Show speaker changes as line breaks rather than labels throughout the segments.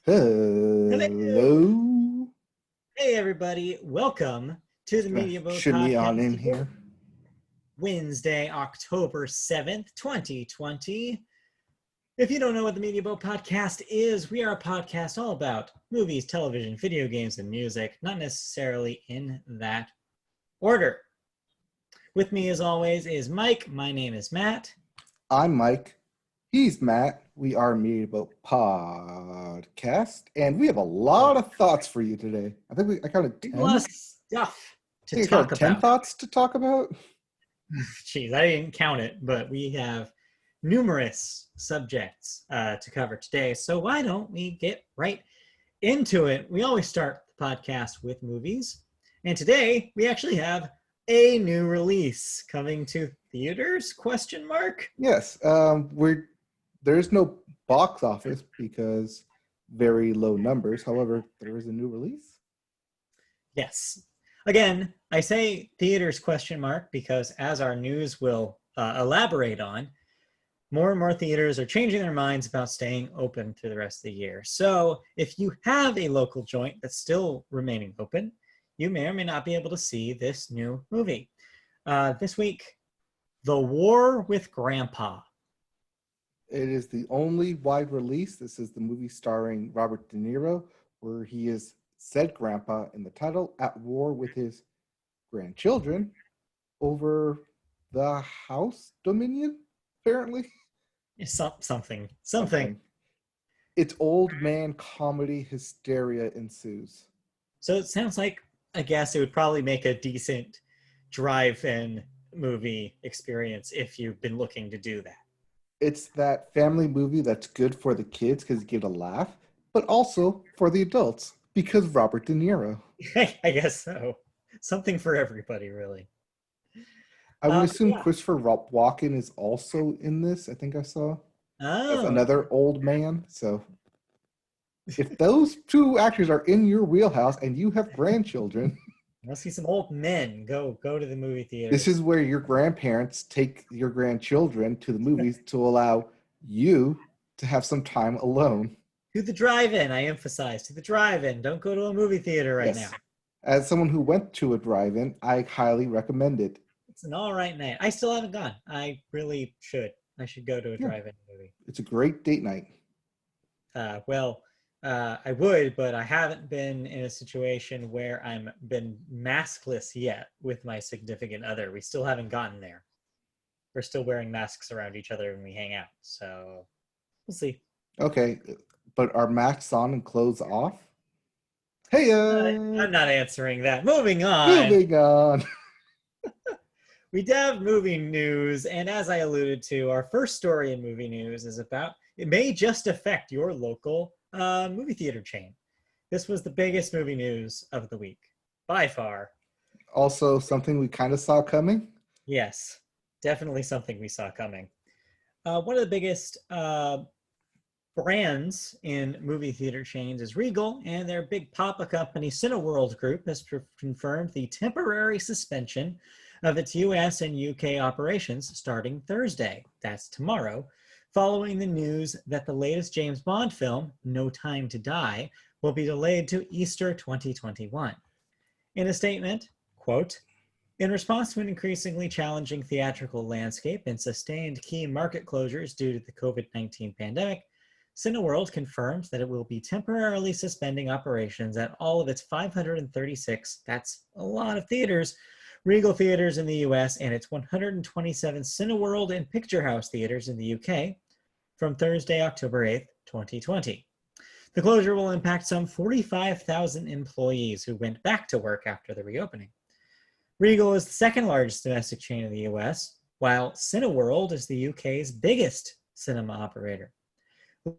Hello.
Hello.
Hey everybody, welcome to the Media Boat
Shimmy on
Podcast
in
for
here.
Wednesday, October 7th, 2020. If you don't know what the Media Boat Podcast is, we are a podcast all about movies, television, video games, and music, not necessarily in that order. With me as always is Mike. My name is Matt.
I'm Mike. He's Matt. We are Media Boat Podcast, and we have a
So,
lot of thoughts for you today. I counted
we have a lot
10.
of stuff to
I counted
talk
10
about.
thoughts to talk about.
Jeez, I didn't count it, but we have numerous subjects to cover today. So why don't we get right into it? We always start the podcast with movies. And today we actually have a new release coming to theaters, question mark?
Yes, there's no box office because very low numbers. However, there is a new release.
Yes. Again, I say theaters question mark because as our news will elaborate on, more and more theaters are changing their minds about staying open through the rest of the year. So if you have a local joint that's still remaining open, you may or may not be able to see this new movie. This week, The War with Grandpa.
It is the only wide release. This is the movie starring Robert De Niro, where he is said grandpa in the title at war with his grandchildren over the house dominion, apparently.
Something.
Something. It's old man comedy hysteria ensues.
So it sounds like, I guess it would probably make a decent drive-in movie experience if you've been looking to do that.
It's that family movie that's good for the kids because you get a laugh, but also for the adults because Robert De Niro.
I guess so. Something for everybody, really.
I would assume
Yeah.
Christopher Walken is also in this. I think I saw as
Oh,
another old man. So if those two actors are in your wheelhouse and you have grandchildren,
I'll see some old men go to the movie
this
theaters.
is where your grandparents take your grandchildren to the movies to allow you to have some time alone.
To the drive-in, I emphasize. To the drive-in. Don't go to a movie theater right now.
Yes. As someone who went to a drive-in, I highly recommend it.
It's an all right night. I still haven't gone. I really should. I should go to a
Yeah,
drive-in movie.
it's a great date night.
I would, but I haven't been in a situation where I'm been maskless yet with my significant other. We still haven't gotten there. We're still wearing masks around each other when we hang out. So we'll see.
Okay, but are masks on and clothes off? Hey,
I'm not answering that. Moving on.
moving on.
We have movie news, and as I alluded to, our first story in movie news is about it may just affect your local movie theater chain. This was the biggest movie news of the week by far.
Also, something we kind of saw coming.
Yes, definitely something we saw coming. One of the biggest brands in movie theater chains is Regal, and their big papa company Cineworld Group has confirmed the temporary suspension of its US and UK operations starting Thursday, that's tomorrow, following the news that the latest James Bond film, No Time to Die, will be delayed to Easter 2021. In a statement, quote, in response to an increasingly challenging theatrical landscape and sustained key market closures due to the COVID-19 pandemic, Cineworld confirmed that it will be temporarily suspending operations at all of its 536, that's a lot of theaters, Regal theaters in the US and its 127 Cineworld and Picture House theaters in the UK from Thursday, October 8th, 2020. The closure will impact some 45,000 employees who went back to work after the reopening. Regal is the second largest domestic chain in the US, while Cineworld is the UK's biggest cinema operator.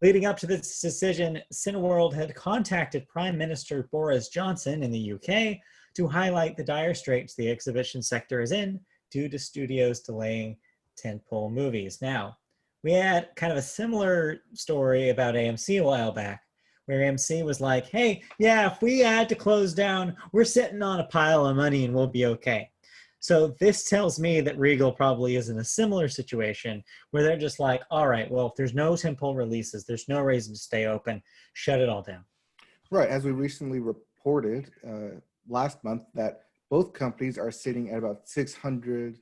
Leading up to this decision, Cineworld had contacted Prime Minister Boris Johnson in the UK to highlight the dire straits the exhibition sector is in due to studios delaying tentpole movies. Now, we had kind of a similar story about AMC a while back, where AMC was like, hey, yeah, if we had to close down, we're sitting on a pile of money and we'll be okay. So this tells me that Regal probably is in a similar situation where they're just like, all right, well, if there's no tentpole releases, there's no reason to stay open, shut it all down.
Right, as we recently reported last month that both companies are sitting at about 600,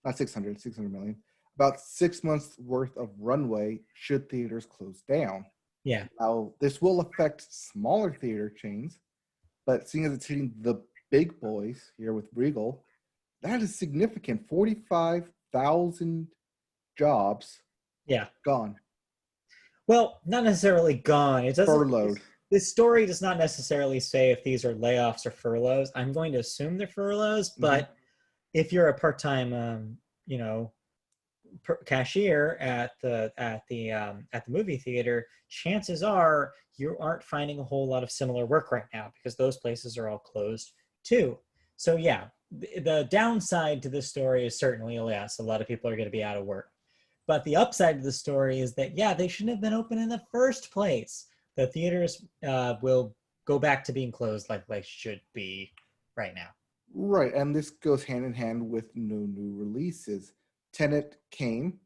not 600, 600 million, about 6 months worth of runway should theaters close down.
Yeah.
Now, this will affect smaller theater chains, but seeing as it's hitting the big boys here with Regal, that is significant. 45,000 jobs
Yeah.
gone,
Well, not necessarily gone. It doesn't.
furloughed.
This story does not necessarily say if these are layoffs or furloughs. I'm going to assume they're furloughs, but if you're a part-time, you know, cashier at the movie theater, chances are you aren't finding a whole lot of similar work right now because those places are all closed too. So yeah, the downside to this story is certainly, yes, a lot of people are going to be out of work. But the upside to the story is that, yeah, they shouldn't have been open in the first place. The theaters will go back to being closed like they should be right now.
Right, and this goes hand in hand with no new releases. Tenet came,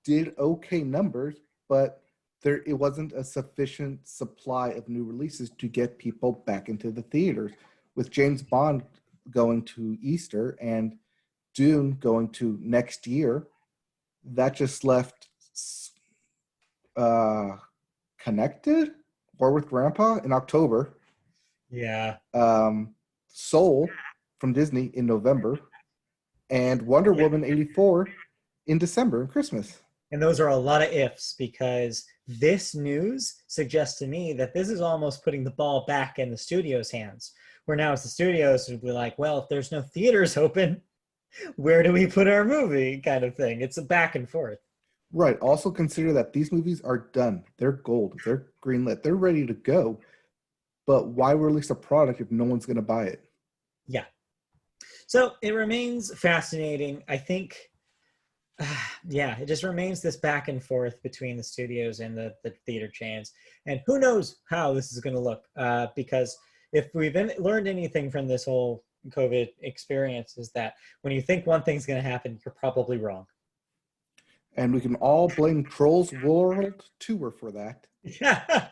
did okay numbers, but it wasn't a sufficient supply of new releases to get people back into the theaters. With James Bond going to Easter and Dune going to next year, that just left Connected, War with Grandpa in October.
Yeah.
Soul from Disney in November, and Wonder Woman 84 in December and Christmas.
And those are a lot of ifs because this news suggests to me that this is almost putting the ball back in the studio's hands, where now it's the studios would be like, well, if there's no theaters open, where do we put our movie kind of thing. It's a back and forth.
Right. Also consider that these movies are done. They're gold. They're greenlit. They're ready to go. But why release a product if no one's going to buy it?
Yeah. So it remains fascinating. I think, yeah, it just remains this back and forth between the studios and the theater chains. And who knows how this is going to look, because if we've learned anything from this whole COVID experience is that when you think one thing's going to happen, you're probably wrong.
And we can all blame Trolls World Tour for that.
Yeah.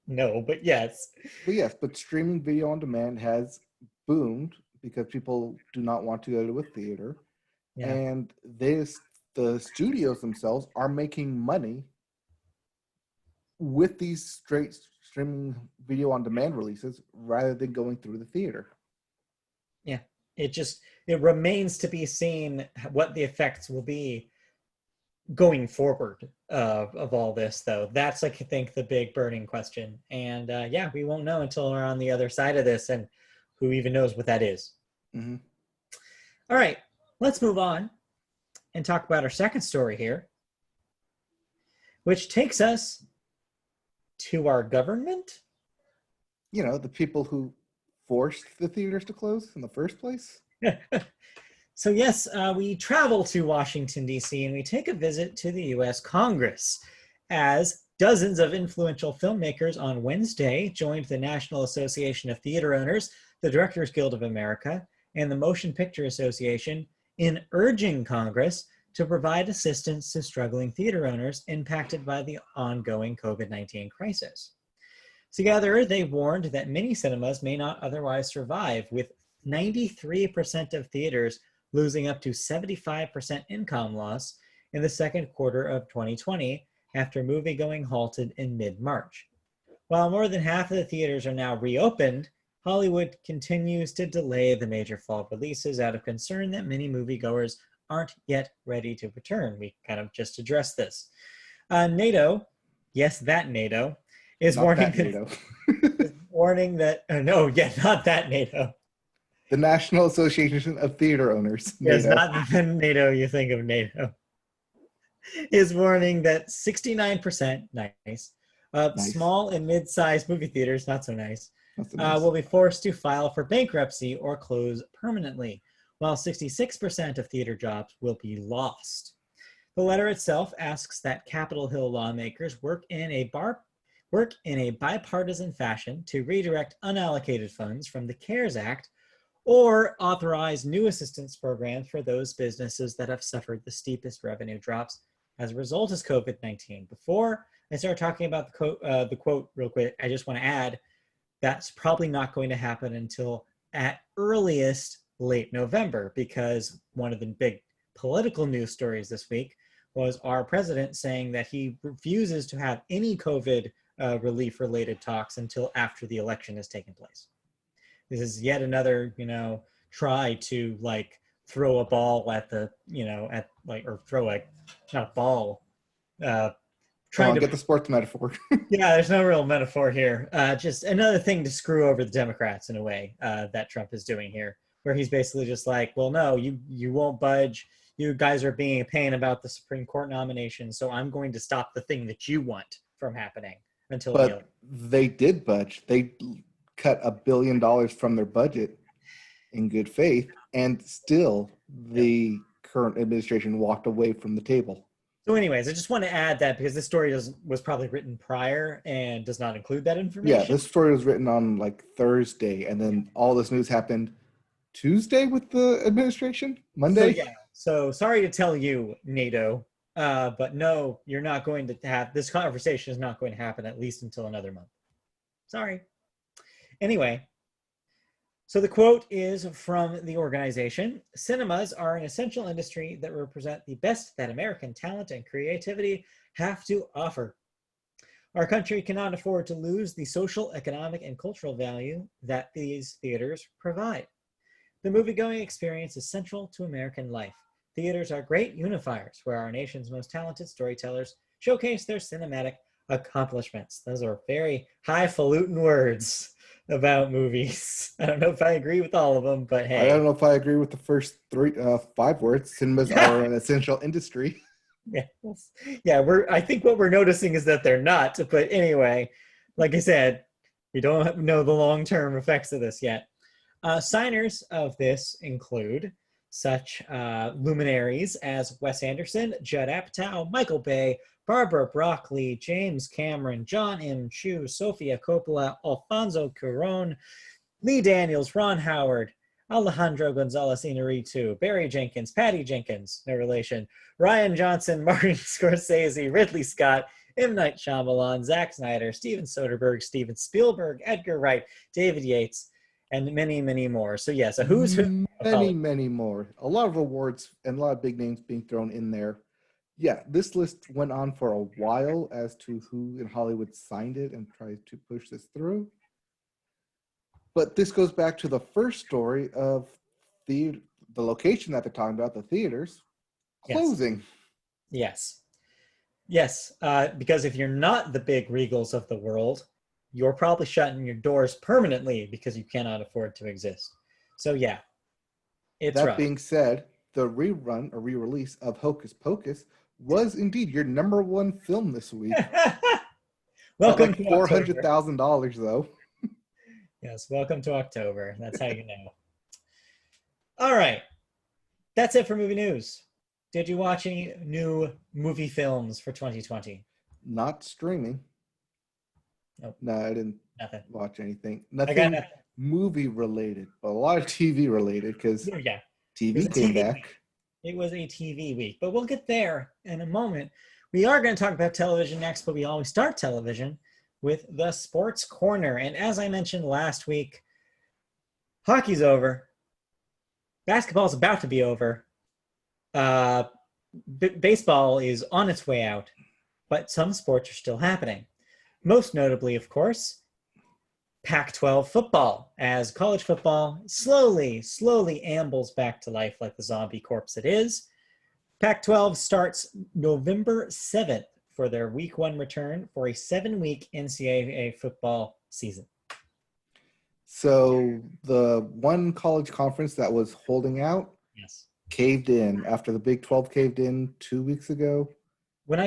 No, but yes.
But streaming video on demand has boomed because people do not want to go to a theater. Yeah. And the studios themselves are making money with these straight streaming video on demand releases rather than going through the theater.
Yeah, it remains to be seen what the effects will be going forward of all this, though. That's, I think, the big burning question. And yeah, we won't know until we're on the other side of this, and who even knows what that is.
Mm-hmm.
All right, let's move on and talk about our second story here, which takes us to our government.
You know, the people who forced the theaters to close in the first place.
So yes, we travel to Washington, D.C., and we take a visit to the U.S. Congress as dozens of influential filmmakers on Wednesday joined the National Association of Theater Owners, the Directors Guild of America, and the Motion Picture Association in urging Congress to provide assistance to struggling theater owners impacted by the ongoing COVID-19 crisis. Together, they warned that many cinemas may not otherwise survive, with 93% of theaters losing up to 75% income loss in the second quarter of 2020 after moviegoing halted in mid-March. While more than half of the theaters are now reopened, Hollywood continues to delay the major fall releases out of concern that many moviegoers aren't yet ready to return. We kind of just addressed this. NATO, yes, that NATO, is
not
warning
that NATO.
Not that NATO.
The National Association of Theater Owners.
Yes,
NATO.
not the NATO you think of NATO. Is warning that 69%, nice, small and mid-sized movie theaters, not so nice, will be forced to file for bankruptcy or close permanently, while 66% of theater jobs will be lost. The letter itself asks that Capitol Hill lawmakers work in a bipartisan fashion to redirect unallocated funds from the CARES Act or authorize new assistance programs for those businesses that have suffered the steepest revenue drops as a result of COVID-19. Before I start talking about the quote real quick, I just want to add that's probably not going to happen until at earliest late November, because one of the big political news stories this week was our president saying that he refuses to have any COVID relief related talks until after the election has taken place. This is yet another, try to like throw a ball at the, at like, or throw a, not a ball, trying to
get the sports metaphor.
yeah, there's no real metaphor here. Just another thing to screw over the Democrats in a way that Trump is doing here, where he's basically just like, well, no, you won't budge. You guys are being a pain about the Supreme Court nomination, so I'm going to stop the thing that you want from happening until
But they did budge. They cut $1 billion from their budget in good faith, and still the current administration walked away from the table.
So anyways, I just want to add that because this story was probably written prior and does not include that information.
Yeah, this story was written on like Thursday, and then all this news happened Tuesday with the administration? Monday?
So sorry to tell you, NATO, but no, you're not going to have, this conversation is not going to happen at least until another month. Sorry. Anyway, so the quote is from the organization: cinemas are an essential industry that represent the best that American talent and creativity have to offer. Our country cannot afford to lose the social, economic, and cultural value that these theaters provide. The movie-going experience is central to American life. Theaters are great unifiers where our nation's most talented storytellers showcase their cinematic accomplishments. Those are very highfalutin words about movies. I don't know if I agree with all of them, but hey.
I don't know if I agree with the first 5 words. Cinemas are an essential industry.
I think what we're noticing is that they're not. But anyway, like I said, we don't know the long-term effects of this yet. Signers of this include such luminaries as Wes Anderson, Judd Apatow, Michael Bay, Barbara Broccoli, James Cameron, John M. Chu, Sofia Coppola, Alfonso Cuarón, Lee Daniels, Ron Howard, Alejandro Gonzalez Inarritu, Barry Jenkins, Patty Jenkins, no relation, Ryan Johnson, Martin Scorsese, Ridley Scott, M. Night Shyamalan, Zack Snyder, Steven Soderbergh, Steven Spielberg, Edgar Wright, David Yates, and many, many more. So yes, a who's who.
Many more. A lot of awards and a lot of big names being thrown in there. Yeah, this list went on for a while as to who in Hollywood signed it and tried to push this through. But this goes back to the first story of the location that they're talking about, the theaters, closing.
Yes. Because if you're not the big Regals of the world, you're probably shutting your doors permanently because you cannot afford to exist. So yeah, it's
that
rough.
Being said, the rerun or re-release of Hocus Pocus was indeed your #1 film this week.
Welcome to
$400,000 though.
Yes, welcome to October. That's how you know. All right, that's it for movie news. Did you watch any new movie films for 2020?
Not streaming.
Nope.
No, I didn't
Nothing.
watch anything. Nothing movie related, but a lot of TV related because TV came back.
Week. It was a TV week, but we'll get there in a moment. We are going to talk about television next, but we always start television with the Sports Corner. And as I mentioned last week, hockey's over. Basketball's about to be over. Baseball is on its way out, but some sports are still happening. Most notably, of course, Pac-12 football, as college football slowly ambles back to life like the zombie corpse it is. Pac-12 starts November 7th for their week 1 return for a 7-week NCAA football season.
So the one college conference that was holding out caved in after the Big 12 caved in 2 weeks ago.
When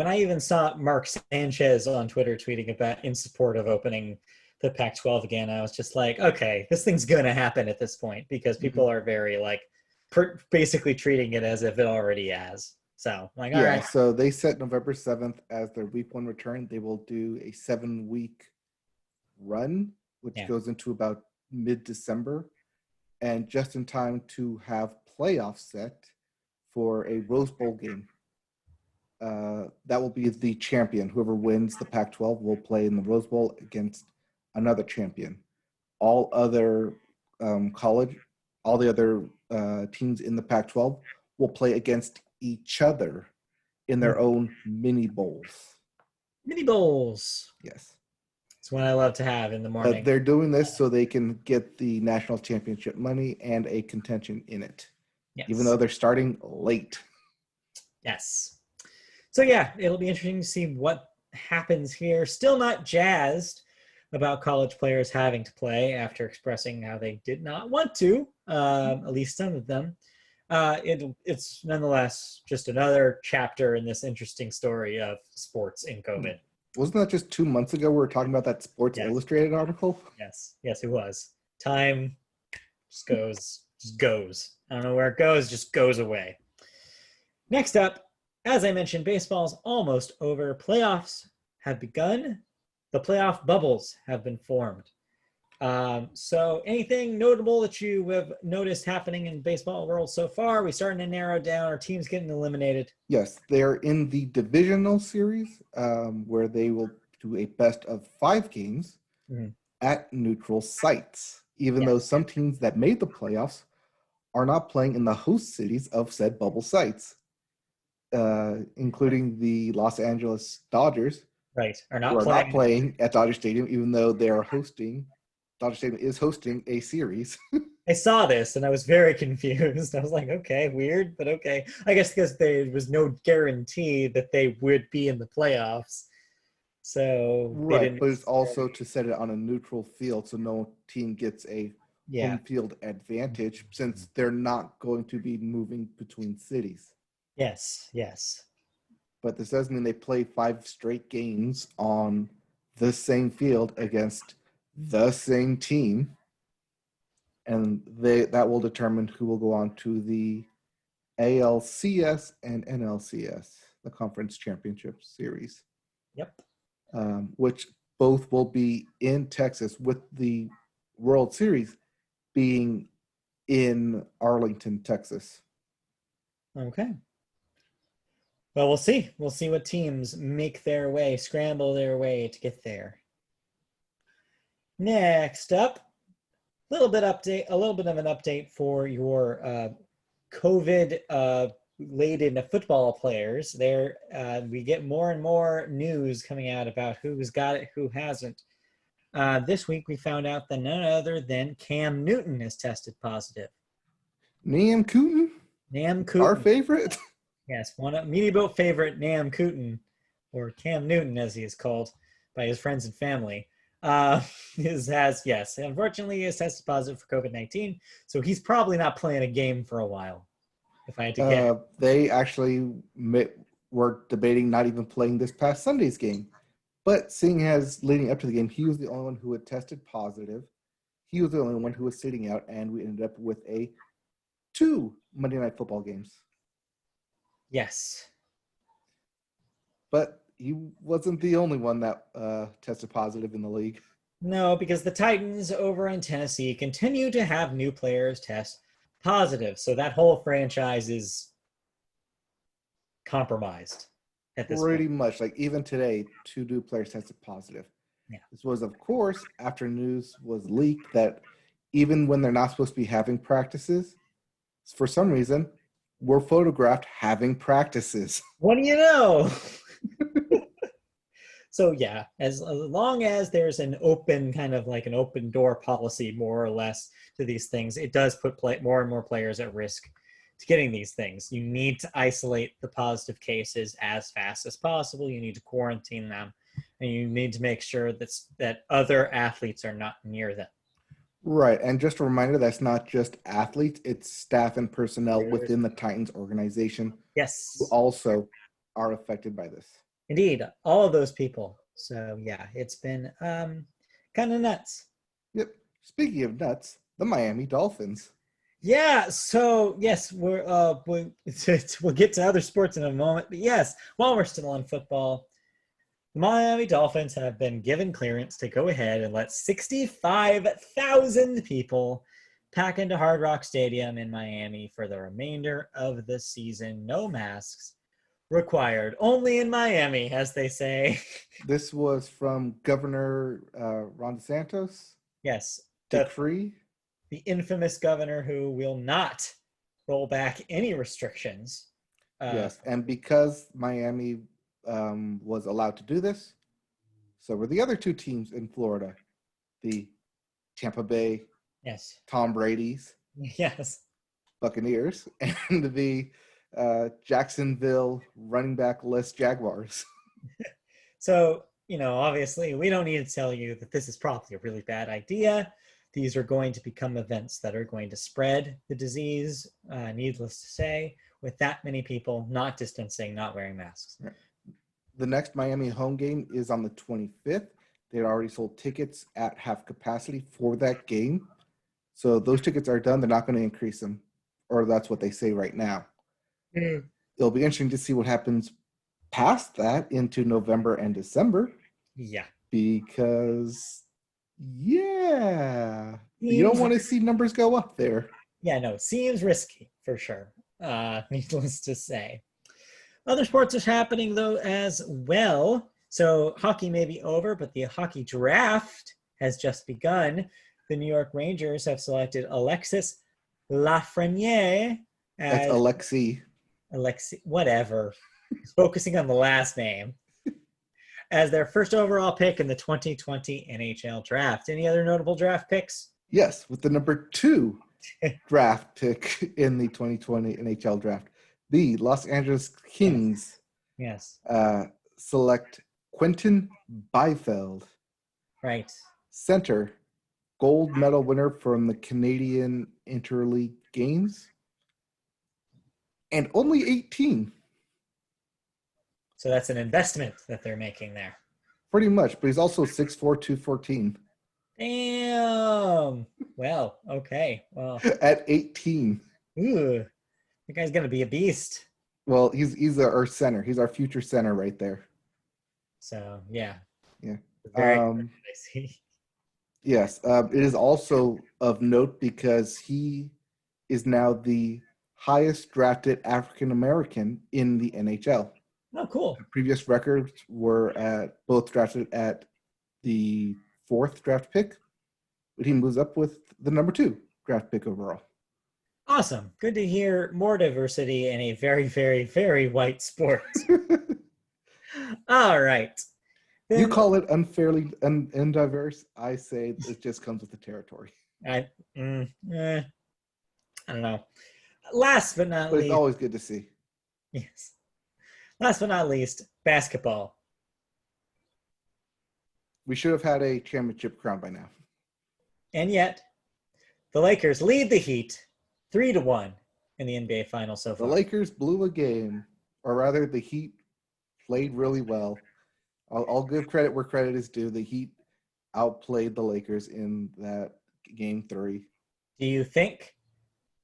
I even saw Mark Sanchez on Twitter tweeting about in support of opening the Pac-12 again, I was just like, okay, this thing's going to happen at this point because people are very basically treating it as if it already has. So all right.
So they set November 7th as their week 1 return. They will do a 7-week run, which goes into about mid-December, and just in time to have playoffs set for a Rose Bowl game. That will be the champion. Whoever wins the Pac-12 will play in the Rose Bowl against another champion. All other all the other teams in the Pac-12 will play against each other in their own mini bowls.
Mini bowls.
Yes.
It's one I love to have in the morning.
They're doing this so they can get the national championship money and a contention in it,
Yes.
even though they're starting late.
Yes. So yeah, it'll be interesting to see what happens here. Still not jazzed about college players having to play after expressing how they did not want to, at least some of them. It's nonetheless just another chapter in this interesting story of sports in COVID.
Wasn't that just 2 months ago we were talking about that Sports Illustrated article?
Yes, it was. Time just goes. I don't know where it goes, just goes away. Next up, as I mentioned, baseball's almost over. Playoffs have begun. The playoff bubbles have been formed. So anything notable that you have noticed happening in baseball world so far? We starting to narrow down. Our teams getting eliminated.
Yes, they're in the divisional series where they will do a best of 5 games at neutral sites, even though some teams that made the playoffs are not playing in the host cities of said bubble sites, including the Los Angeles Dodgers.
Right, are
not playing at Dodger Stadium, even though they are hosting. Dodger Stadium is hosting a series.
I saw this and I was very confused. I was like, okay, weird, but okay. I guess because there was no guarantee that they would be in the playoffs. So
right, but it's also to set it on a neutral field so no team gets a home field advantage since they're not going to be moving between cities.
Yes.
But this does mean they play 5 straight games on the same field against the same team. And that will determine who will go on to the ALCS and NLCS, the Conference Championship Series.
Yep.
Which both will be in Texas, with the World Series being in Arlington, Texas.
Okay. Well, we'll see. We'll see what teams make their way, scramble their way to get there. Next up, a little bit of an update for your COVID laden football players. There, we get more and more news coming out about who's got it, who hasn't. This week, we found out that none other than Cam Newton has tested positive.
Nam Cooten? Our favorite?
Yes, one of Media Boat favorite Nam Cooten, or Cam Newton as he is called by his friends and family, unfortunately has tested positive for COVID-19, so he's probably not playing a game for a while. If I had to guess,
they actually were debating not even playing this past Sunday's game, but seeing as leading up to the game, he was the only one who had tested positive. He was the only one who was sitting out, and we ended up with 2 Monday Night Football games.
Yes.
But he wasn't the only one that tested positive in the league.
No, because the Titans over in Tennessee continue to have new players test positive. So that whole franchise is compromised at this
Pretty
point.
much. Like even today, 2 new players tested positive.
Yeah.
This was, of course, after news was leaked that even when they're not supposed to be having practices, for some reason, were photographed having practices.
What do you know? So yeah, as long as there's an open kind of like an open door policy, more or less, to these things, it does put more and more players at risk to getting these things. You need to isolate the positive cases as fast as possible. You need to quarantine them, and you need to make sure that other athletes are not near them.
Right, and just a reminder, that's not just athletes, it's staff and personnel within the Titans organization.
Yes.
Who also are affected by this.
Indeed, all of those people. So yeah, it's been kind of nuts.
Yep. Speaking of nuts, the Miami Dolphins.
Yeah. So yes, we'll get to other sports in a moment. But yes, while we're still on football, The Miami Dolphins have been given clearance to go ahead and let 65,000 people pack into Hard Rock Stadium in Miami for the remainder of the season. No masks required. Only in Miami, as they say.
This was from Governor Ron DeSantis.
Yes.
Decree.
The infamous governor who will not roll back any restrictions.
Yes, and because Miami was allowed to do this, so were the other two teams in Florida, the Tampa Bay,
Yes.
Tom Brady's,
Yes.
Buccaneers, and the Jacksonville running back-less Jaguars.
So, obviously, we don't need to tell you that this is probably a really bad idea. These are going to become events that are going to spread the disease, needless to say, with that many people not distancing, not wearing masks.
The next Miami home game is on the 25th. They had already sold tickets at half capacity for that game. So those tickets are done. They're not going to increase them, or that's what they say right now. It'll be interesting to see what happens past that into November and December.
Yeah.
Because, you don't want to see numbers go up there.
Yeah, no, it seems risky for sure, needless to say. Other sports are happening, though, as well. So hockey may be over, but the hockey draft has just begun. The New York Rangers have selected Alexis Lafreniere
That's
as
Alexi,
whatever. Focusing on the last name. As their first overall pick in the 2020 NHL draft. Any other notable draft picks?
Yes, with the number 2 draft pick in the 2020 NHL draft. The Los Angeles Kings select Quentin Byfield.
Right.
Center, gold medal winner from the Canadian Interleague Games. And only 18.
So that's an investment that they're making there.
Pretty much, but he's also 6'4", 214.
Damn. Well, okay. Well,
at 18.
Ooh, the guy's gonna be a beast.
Well, he's our center. He's our future center right there.
So yeah.
Very
I see.
Yes, it is also of note because he is now the highest drafted African American in the NHL.
Oh, cool.
The previous records were both drafted at the 4th draft pick, but he moves up with the number 2 draft pick overall.
Awesome. Good to hear more diversity in a very, very, very white sport. All right. Then,
you call it unfairly undiverse. I say it just comes with the territory.
I don't know. Last but not
least. But
it's
always good to see.
Yes. Last but not least, basketball.
We should have had a championship crown by now.
And yet, the Lakers lead the Heat 3-1 in the NBA Finals so far.
The Lakers blew a game, or rather, the Heat played really well. I'll give credit where credit is due. The Heat outplayed the Lakers in that game 3.
Do you think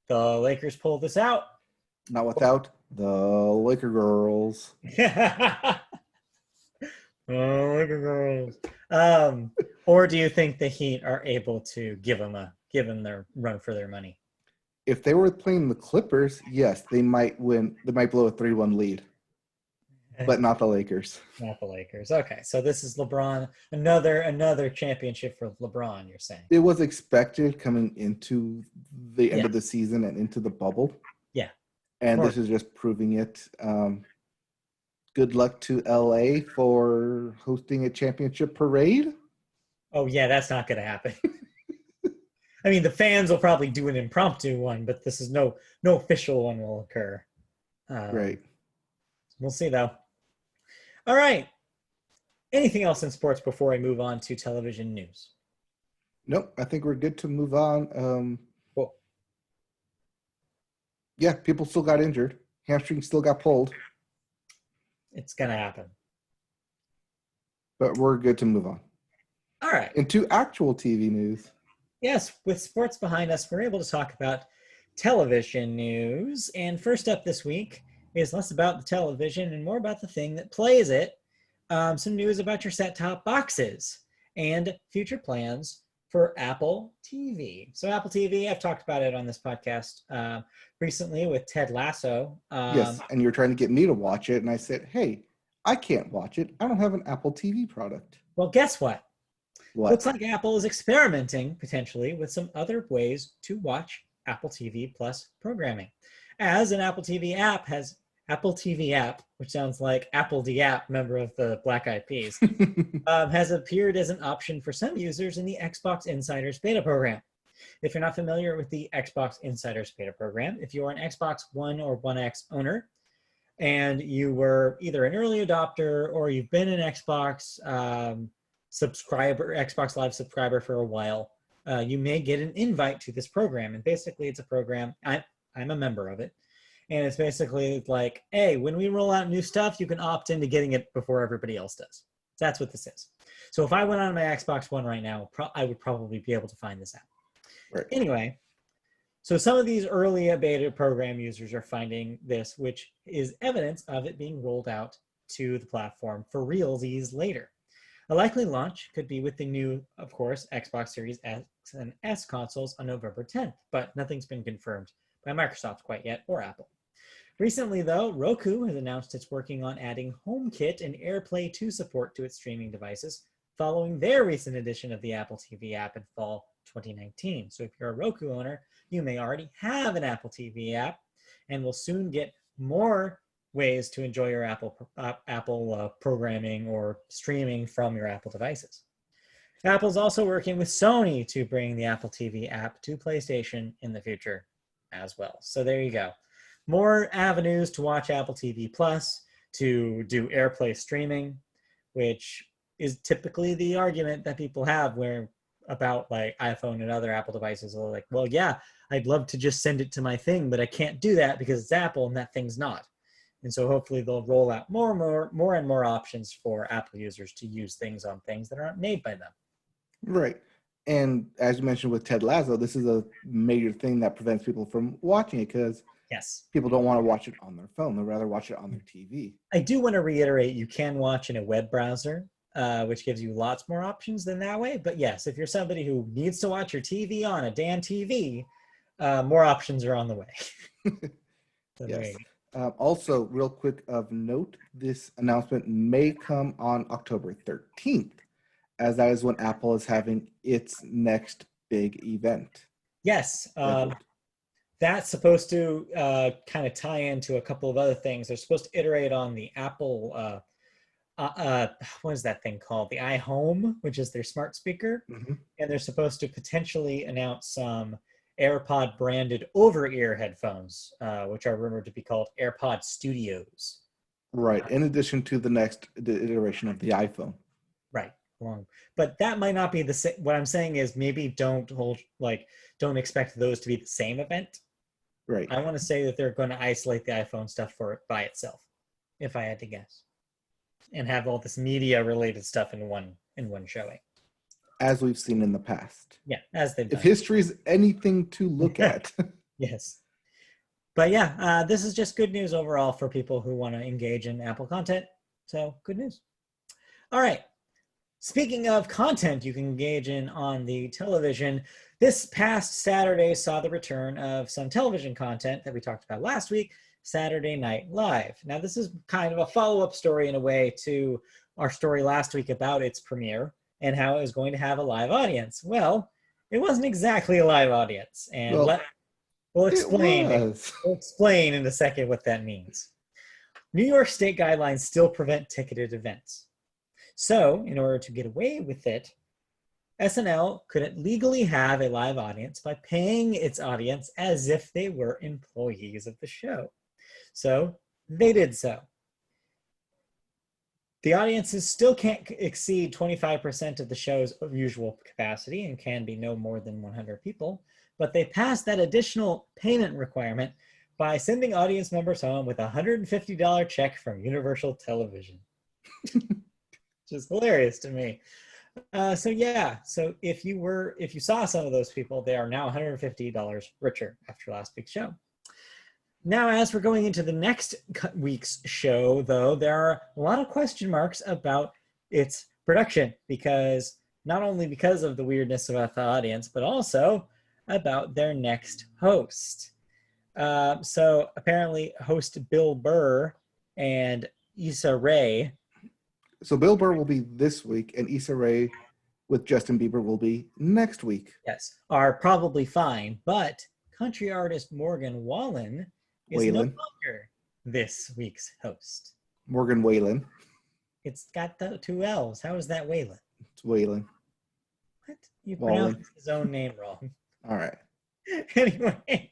the Lakers pull this out?
Not without the Laker girls.
Oh, Laker girls. Or do you think the Heat are able to give them their run for their money?
If they were playing the Clippers, yes, they might win. They might blow a 3-1 lead. But not the Lakers.
Not the Lakers. Okay, so this is LeBron. Another championship for LeBron, you're saying?
It was expected coming into the end of the season and into the bubble.
Yeah.
And this is just proving it. Good luck to LA for hosting a championship parade.
Oh, yeah, that's not going to happen. I mean, the fans will probably do an impromptu one, but this is no official one will occur.
Right.
We'll see, though. All right. Anything else in sports before I move on to television news?
Nope. I think we're good to move on.
Cool.
Yeah, people still got injured. Hamstring still got pulled.
It's going to happen.
But we're good to move on.
All right.
Into actual TV news.
Yes, with sports behind us, we're able to talk about television news. And first up this week is less about the television and more about the thing that plays it. some news about your set-top boxes and future plans for Apple TV. So Apple TV, I've talked about it on this podcast recently with Ted Lasso.
Yes, and you're trying to get me to watch it, and I said, hey, I can't watch it. I don't have an Apple TV product.
Well, guess what?
What?
Looks like Apple is experimenting potentially with some other ways to watch Apple TV Plus programming. As an Apple TV app, which sounds like Apple the App, member of the Black Eyed Peas, has appeared as an option for some users in the Xbox Insiders beta program. If you're not familiar with the Xbox Insiders beta program, if you are an Xbox One or One X owner, and you were either an early adopter or you've been an Xbox Xbox Live subscriber for a while, you may get an invite to this program. And basically, it's a program, I'm a member of it. And it's basically like, hey, when we roll out new stuff, you can opt into getting it before everybody else does. That's what this is. So if I went on my Xbox One right now, I would probably be able to find this out.
Right.
Anyway, so some of these early beta program users are finding this, which is evidence of it being rolled out to the platform for realsies later. A likely launch could be with the new, of course, Xbox Series X and S consoles on November 10th, but nothing's been confirmed by Microsoft quite yet, or Apple. Recently, though, Roku has announced it's working on adding HomeKit and AirPlay 2 support to its streaming devices, following their recent addition of the Apple TV app in fall 2019. So if you're a Roku owner, you may already have an Apple TV app and will soon get more ways to enjoy your Apple programming or streaming from your Apple devices. Apple's also working with Sony to bring the Apple TV app to PlayStation in the future as well. So there you go. More avenues to watch Apple TV Plus, to do AirPlay streaming, which is typically the argument that people have where about like iPhone and other Apple devices are like, well, yeah, I'd love to just send it to my thing, but I can't do that because it's Apple and that thing's not. And so hopefully they'll roll out more and more options for Apple users to use things on things that aren't made by them.
Right. And as you mentioned with Ted Lasso, this is a major thing that prevents people from watching it because
yes,
people don't want to watch it on their phone. They'd rather watch it on their TV.
I do want to reiterate, you can watch in a web browser, which gives you lots more options than that way. But yes, if you're somebody who needs to watch your TV on a damn TV, more options are on the way. So
yes. Also, real quick of note, this announcement may come on October 13th, as that is when Apple is having its next big event.
Yes. That's supposed to kind of tie into a couple of other things. They're supposed to iterate on the Apple, what is that thing called? The iHome, which is their smart speaker.
Mm-hmm.
And they're supposed to potentially announce some AirPod branded over-ear headphones, which are rumored to be called AirPod Studios.
Right. In addition to the iteration of the iPhone.
Right. Wrong. But that might not be the same. What I'm saying is maybe don't expect those to be the same event.
Right.
I want to say that they're going to isolate the iPhone stuff for it by itself, if I had to guess, and have all this media related stuff in one showing.
As we've seen in the past.
Yeah, as they've done.
If history is anything to look at.
Yes. But yeah, this is just good news overall for people who want to engage in Apple content. So good news. All right. Speaking of content you can engage in on the television, this past Saturday saw the return of some television content that we talked about last week, Saturday Night Live. Now, this is kind of a follow-up story in a way to our story last week about its premiere and how it was going to have a live audience. Well, it wasn't exactly a live audience, and we'll explain in a second what that means. New York state guidelines still prevent ticketed events. So, in order to get away with it, SNL could legally have a live audience by paying its audience as if they were employees of the show. So, they did so. The audiences still can't exceed 25% of the show's usual capacity and can be no more than 100 people, but they passed that additional payment requirement by sending audience members home with a $150 check from Universal Television. Which is hilarious to me. So if you saw some of those people, they are now $150 richer after last week's show. Now, as we're going into the next week's show, though, there are a lot of question marks about its production because not only because of the weirdness about the audience, but also about their next host. So apparently, host Bill Burr and Issa Rae.
So Bill Burr will be this week, and Issa Rae with Justin Bieber will be next week.
Yes, are probably fine, but country artist Morgan Wallen is no
Waylon.
longer this week's host.
Morgan Whalen.
It's got the two L's. How is that Waylon?
It's Whalen.
What? You
Wallen.
pronounced his own name wrong.
All right.
Anyways,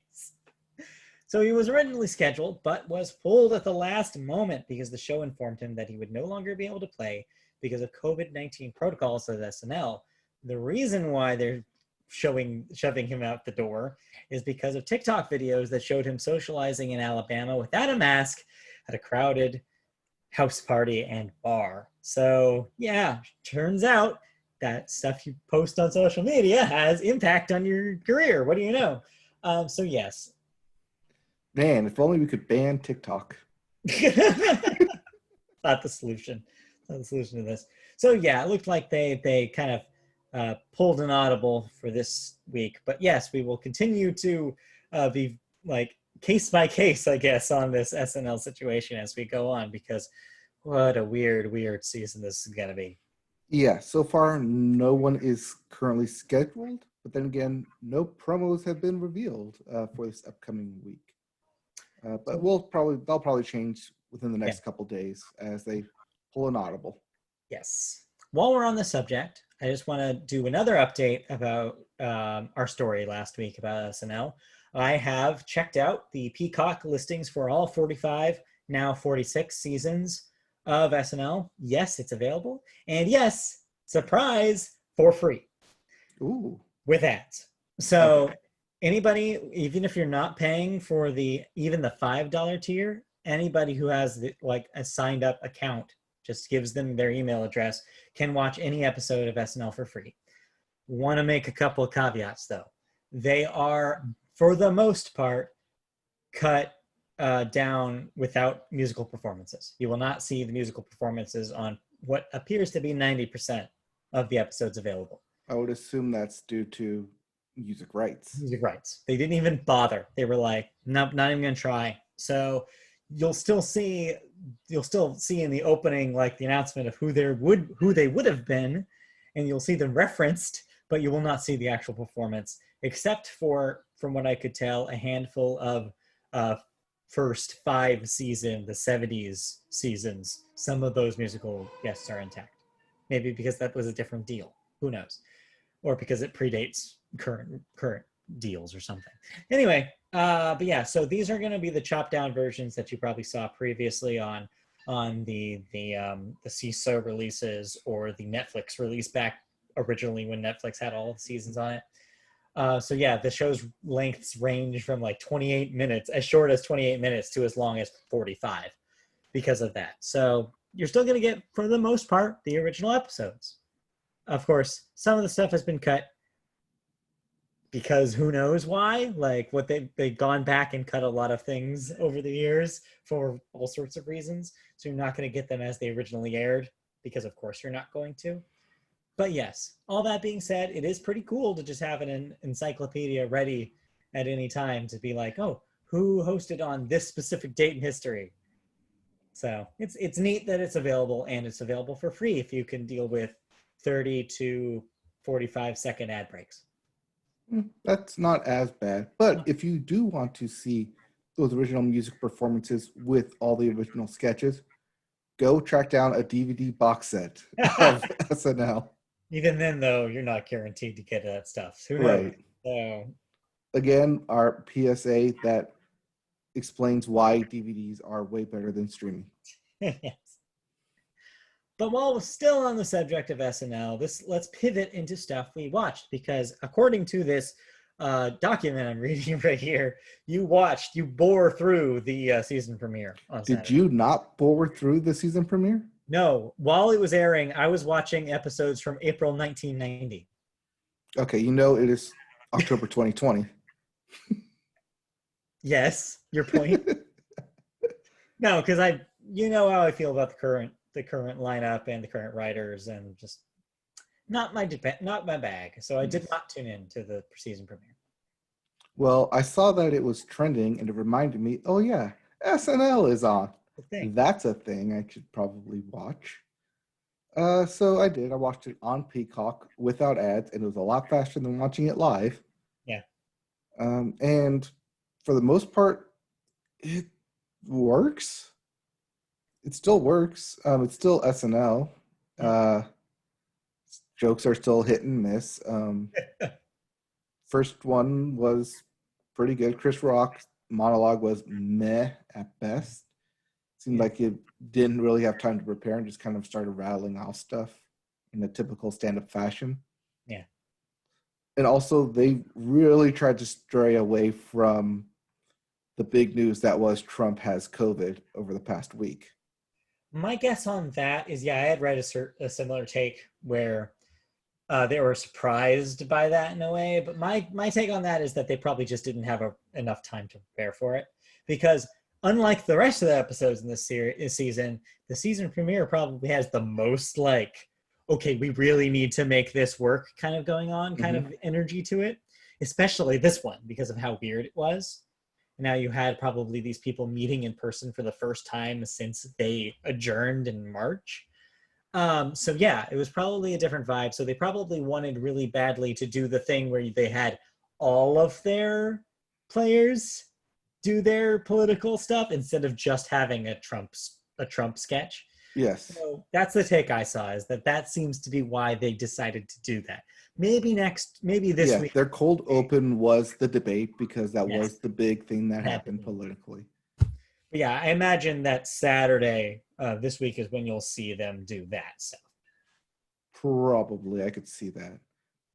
so he was originally scheduled, but was pulled at the last moment because the show informed him that he would no longer be able to play because of COVID-19 protocols at SNL. The reason why they're shoving him out the door is because of TikTok videos that showed him socializing in Alabama without a mask at a crowded house party and bar. So yeah, turns out that stuff you post on social media has impact on your career. What do you know? So yes.
Man, if only we could ban TikTok.
Not the solution. Not the solution to this. So yeah, it looked like they kind of pulled an audible for this week. But yes, we will continue to be like case by case, I guess, on this SNL situation as we go on, because what a weird season this is going to be.
Yeah, so far no one is currently scheduled, but then again, no promos have been revealed for this upcoming week. But they'll probably change within the next couple days as they pull an audible.
Yes. While we're on the subject, I just want to do another update about our story last week about SNL. I have checked out the Peacock listings for all 45, now 46 seasons of SNL. Yes, it's available. And yes, surprise, for free.
Ooh.
With ads. So anybody, even if you're not paying for even the $5 tier, anybody who has a signed up account, just gives them their email address, can watch any episode of SNL for free. Want to make a couple of caveats though. They are, for the most part, cut down without musical performances. You will not see the musical performances on what appears to be 90% of the episodes available.
I would assume that's due to music rights.
Music rights. They didn't even bother. They were like, nope, not even gonna try. So you'll still see in the opening like the announcement of who they would have been, and you'll see them referenced, but you will not see the actual performance, except for, from what I could tell, a handful of first 5 season, the 70s seasons. Some of those musical guests are intact. Maybe because that was a different deal. Who knows? Or because it predates current deals or something. Anyway, but yeah, so these are going to be the chopped down versions that you probably saw previously on the CISO releases or the Netflix release back originally when Netflix had all the seasons on it. So yeah, the show's lengths range from like 28 minutes, as short as 28 minutes, to as long as 45 because of that. So you're still going to get, for the most part, the original episodes. Of course, some of the stuff has been cut because who knows why. Like what they've gone back and cut a lot of things over the years for all sorts of reasons. So you're not going to get them as they originally aired because, of course, you're not going to. But yes, all that being said, it is pretty cool to just have an encyclopedia ready at any time to be like, oh, who hosted on this specific date in history? So it's neat that it's available, and it's available for free if you can deal with 30 to 45-second ad breaks.
That's not as bad. But if you do want to see those original music performances with all the original sketches, go track down a DVD box set of SNL.
Even then, though, you're not guaranteed to get that stuff. Who knows?
Right.
So,
again, our PSA that explains why DVDs are way better than streaming.
yes. But while we're still on the subject of SNL, let's pivot into stuff we watched, because according to this document I'm reading right here, you bore through the season premiere on Saturday.
Did you not bore through the season premiere?
No. While it was airing, I was watching episodes from April 1990.
Okay, you know it is October 2020.
Yes, your point. No, because you know how I feel about the current lineup and the current writers, and just not my bag. So I did
Yes.
not tune in to the season premiere.
Well, I saw that it was trending and it reminded me, oh yeah, SNL is on.
The thing.
That's a thing I should probably watch. So I did. I watched it on Peacock without ads, and it was a lot faster than watching it live.
Yeah.
And for the most part, it works. It still works. It's still SNL.
Yeah.
Uh, Jokes are still hit and miss. First one was pretty good. Chris Rock's monologue was meh at best. Seemed
Yeah.
like it didn't really have time to prepare and just kind of started rattling off stuff in a typical stand-up fashion.
Yeah.
And also, they really tried to stray away from the big news that was Trump has COVID over the past week.
My guess on that is, yeah, I had read a similar take where they were surprised by that in a way. But my take on that is that they probably just didn't have enough time to prepare for it, because unlike the rest of the episodes in this season, the season premiere probably has the most like, okay, we really need to make this work kind of going on, kind
Mm-hmm.
of energy to it, especially this one because of how weird it was. Now you had probably these people meeting in person for the first time since they adjourned in March. So yeah, it was probably a different vibe. So they probably wanted really badly to do the thing where they had all of their players do their political stuff instead of just having a Trump sketch.
Yes.
So that's the take I saw, is that seems to be why they decided to do that. Maybe this
Yeah,
week.
their cold open was the debate because that
Yes,
was the big thing that
it had to
happened
be.
politically.
But yeah, I imagine that Saturday, this week, is when you'll see them do that stuff.
Probably, I could see that.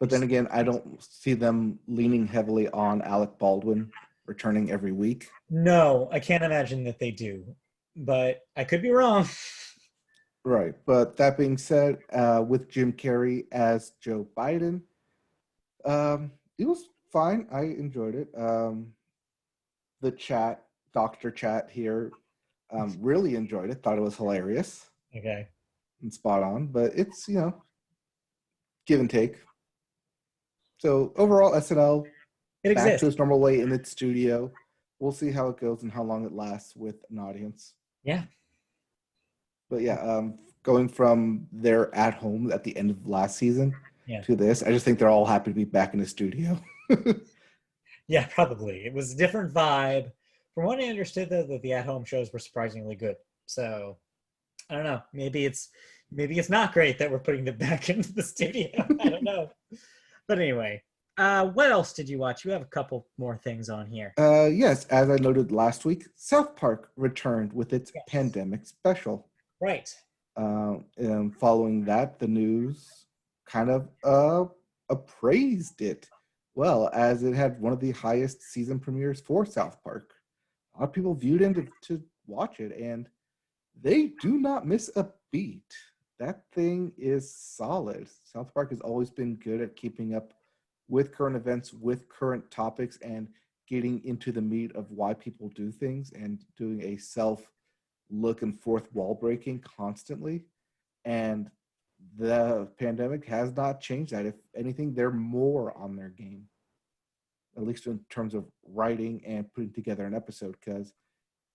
But
Which
then again, I don't see them leaning heavily on Alec Baldwin returning every week.
No, I can't imagine that they do, but I could be wrong.
Right. But that being said, with Jim Carrey as Joe Biden, it was fine. I enjoyed it. The chat, Dr. Chat here, really enjoyed it. Thought it was hilarious
Okay.
and spot on. But it's, give and take. So overall, SNL
It
back to
exists.
its normal way in its studio. We'll see how it goes and how long it lasts with an audience.
Yeah.
But yeah, going from their at home at the end of last season
Yeah.
to this, I just think they're all happy to be back in the studio.
Yeah, probably. It was a different vibe. From what I understood, though, that the at-home shows were surprisingly good. So I don't know. Maybe it's not great that we're putting them back into the studio. I don't know. But anyway, what else did you watch? You have a couple more things on here.
Yes, as I noted last week, South Park returned with its
Yes.
pandemic special.
Right.
And following that, the news kind of appraised it well, as it had one of the highest season premieres for South Park. A lot of people viewed in to watch it, and they do not miss a beat. That thing is solid. South Park has always been good at keeping up with current events, with current topics, and getting into the meat of why people do things and doing a self look and forth wall breaking constantly. And the pandemic has not changed that. If anything, they're more on their game, at least in terms of writing and putting together an episode, because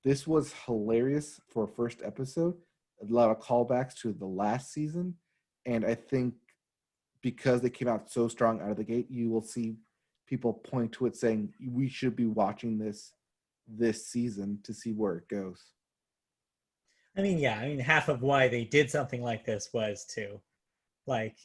this was hilarious for a first episode. A lot of callbacks to the last season. And I think because they came out so strong out of the gate, you will see people point to it saying, we should be watching this season to see where it goes.
I mean, yeah. I mean, half of why they did something like this was to, like,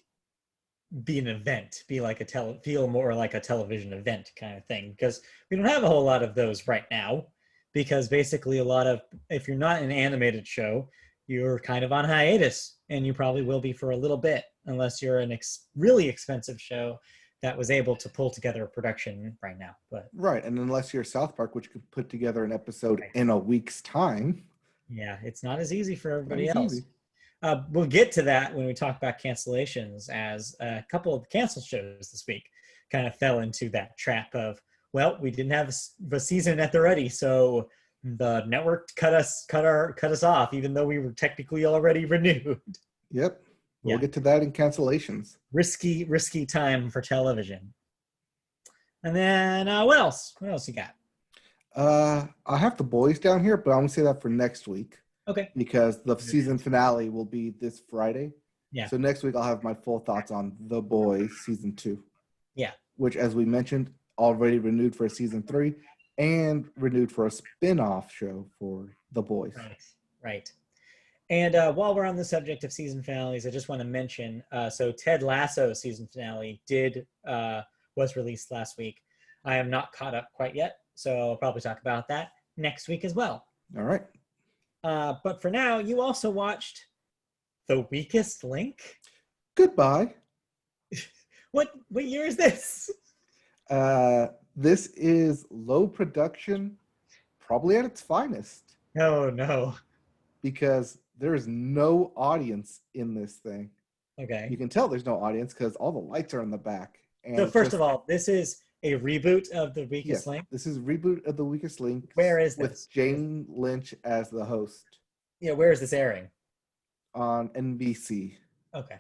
be an event, be like feel more like a television event kind of thing, because we don't have a whole lot of those right now, because basically a lot of, if you're not an animated show, you're kind of on hiatus, and you probably will be for a little bit, unless you're an really expensive show that was able to pull together a production right now. But
Right. And unless you're South Park, which could put together an episode
right.
in a week's time,
Yeah, it's not as easy for
not
everybody
as
else.
easy.
We'll get to that when we talk about cancellations, as a couple of canceled shows this week kind of fell into that trap of, well, we didn't have the season at the ready, so the network cut us off, even though we were technically already renewed.
Yep. We'll
Yeah.
get to that in cancellations.
Risky time for television. And then what else? What else you got?
I have the boys down here, but I'm gonna say that for next week
Okay.
because the season finale will be this Friday.
Yeah.
So next week I'll have my full thoughts on The Boys season 2.
Yeah.
Which, as we mentioned, already renewed for season 3 and renewed for a spin-off show for The Boys.
Right. And while we're on the subject of season finales, I just want to mention, so Ted Lasso's season finale was released last week. I am not caught up quite yet, so I'll probably talk about that next week as well.
All right.
But for now, you also watched The Weakest Link?
Goodbye.
What year is this?
This is low production, probably at its finest.
No.
Because there is no audience in this thing.
Okay.
You can tell there's no audience because all the lights are in the back. And
so first of all, this is a reboot of The Weakest
yes,
Link?
This is a reboot of The Weakest Link.
Where is this?
With Jane Lynch as the host.
Yeah, where is this airing?
On NBC.
Okay.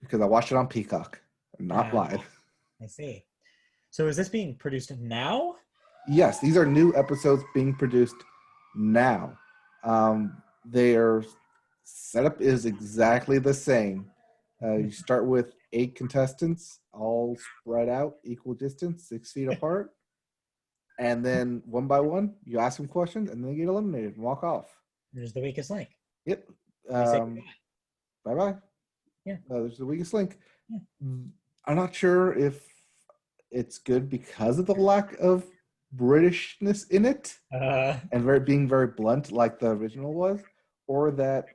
Because I watched it on Peacock, not live.
I see. So is this being produced now?
Yes, these are new episodes being produced now. Their setup is exactly the same. You start with 8 contestants, all spread out, equal distance, 6 feet apart. And then one by one, you ask them questions, and then they get eliminated and walk off.
There's The Weakest Link.
Yep. Bye-bye.
Yeah.
There's The Weakest Link.
Yeah.
I'm not sure if it's good because of the lack of Britishness in it and being very blunt like the original was, or that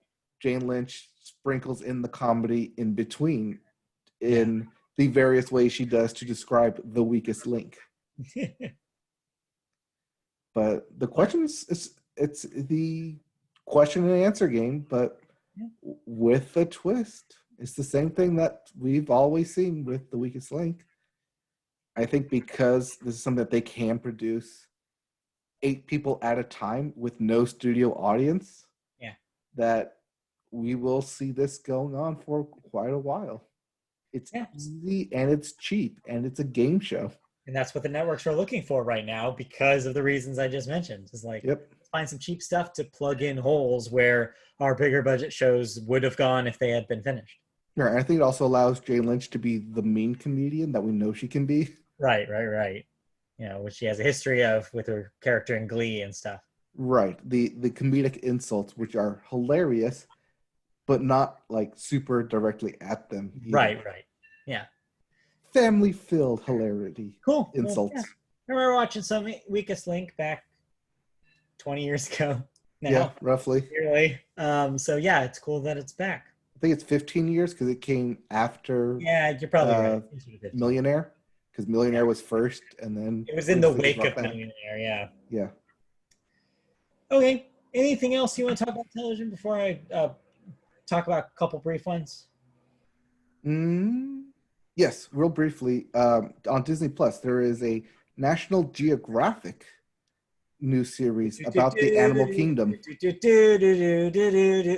Jane Lynch sprinkles in the comedy in between in the various ways she does to describe The Weakest Link. But the questions, it's the question and answer game, but with a twist. It's the same thing that we've always seen with The Weakest Link. I think because this is something that they can produce 8 people at a time with no studio audience, that we will see this going on for quite a while. It's easy and it's cheap and it's a game show.
And that's what the networks are looking for right now because of the reasons I just mentioned. It's like, let's find some cheap stuff to plug in holes where our bigger budget shows would have gone if they had been finished.
Yeah, I think it also allows Jane Lynch to be the mean comedian that we know she can be.
Right. You know, which she has a history of with her character in Glee and stuff. Right.
The comedic insults, which are hilarious, but not like super directly at them either.
Right. Yeah.
Family-filled hilarity.
Cool.
Insults.
Well, I remember watching some Weakest Link back 20 years ago. Now,
yeah, roughly.
Really. So yeah, it's cool that it's back.
I think it's 15 years because it came after.
Yeah, you're probably right.
Millionaire, because Millionaire was first, and then
it was in the wake of Millionaire. Yeah.
Yeah.
Okay. Anything else you want to talk about television before I talk about a couple brief ones?
Yes, real briefly. On Disney Plus, there is a National Geographic new series about the animal kingdom.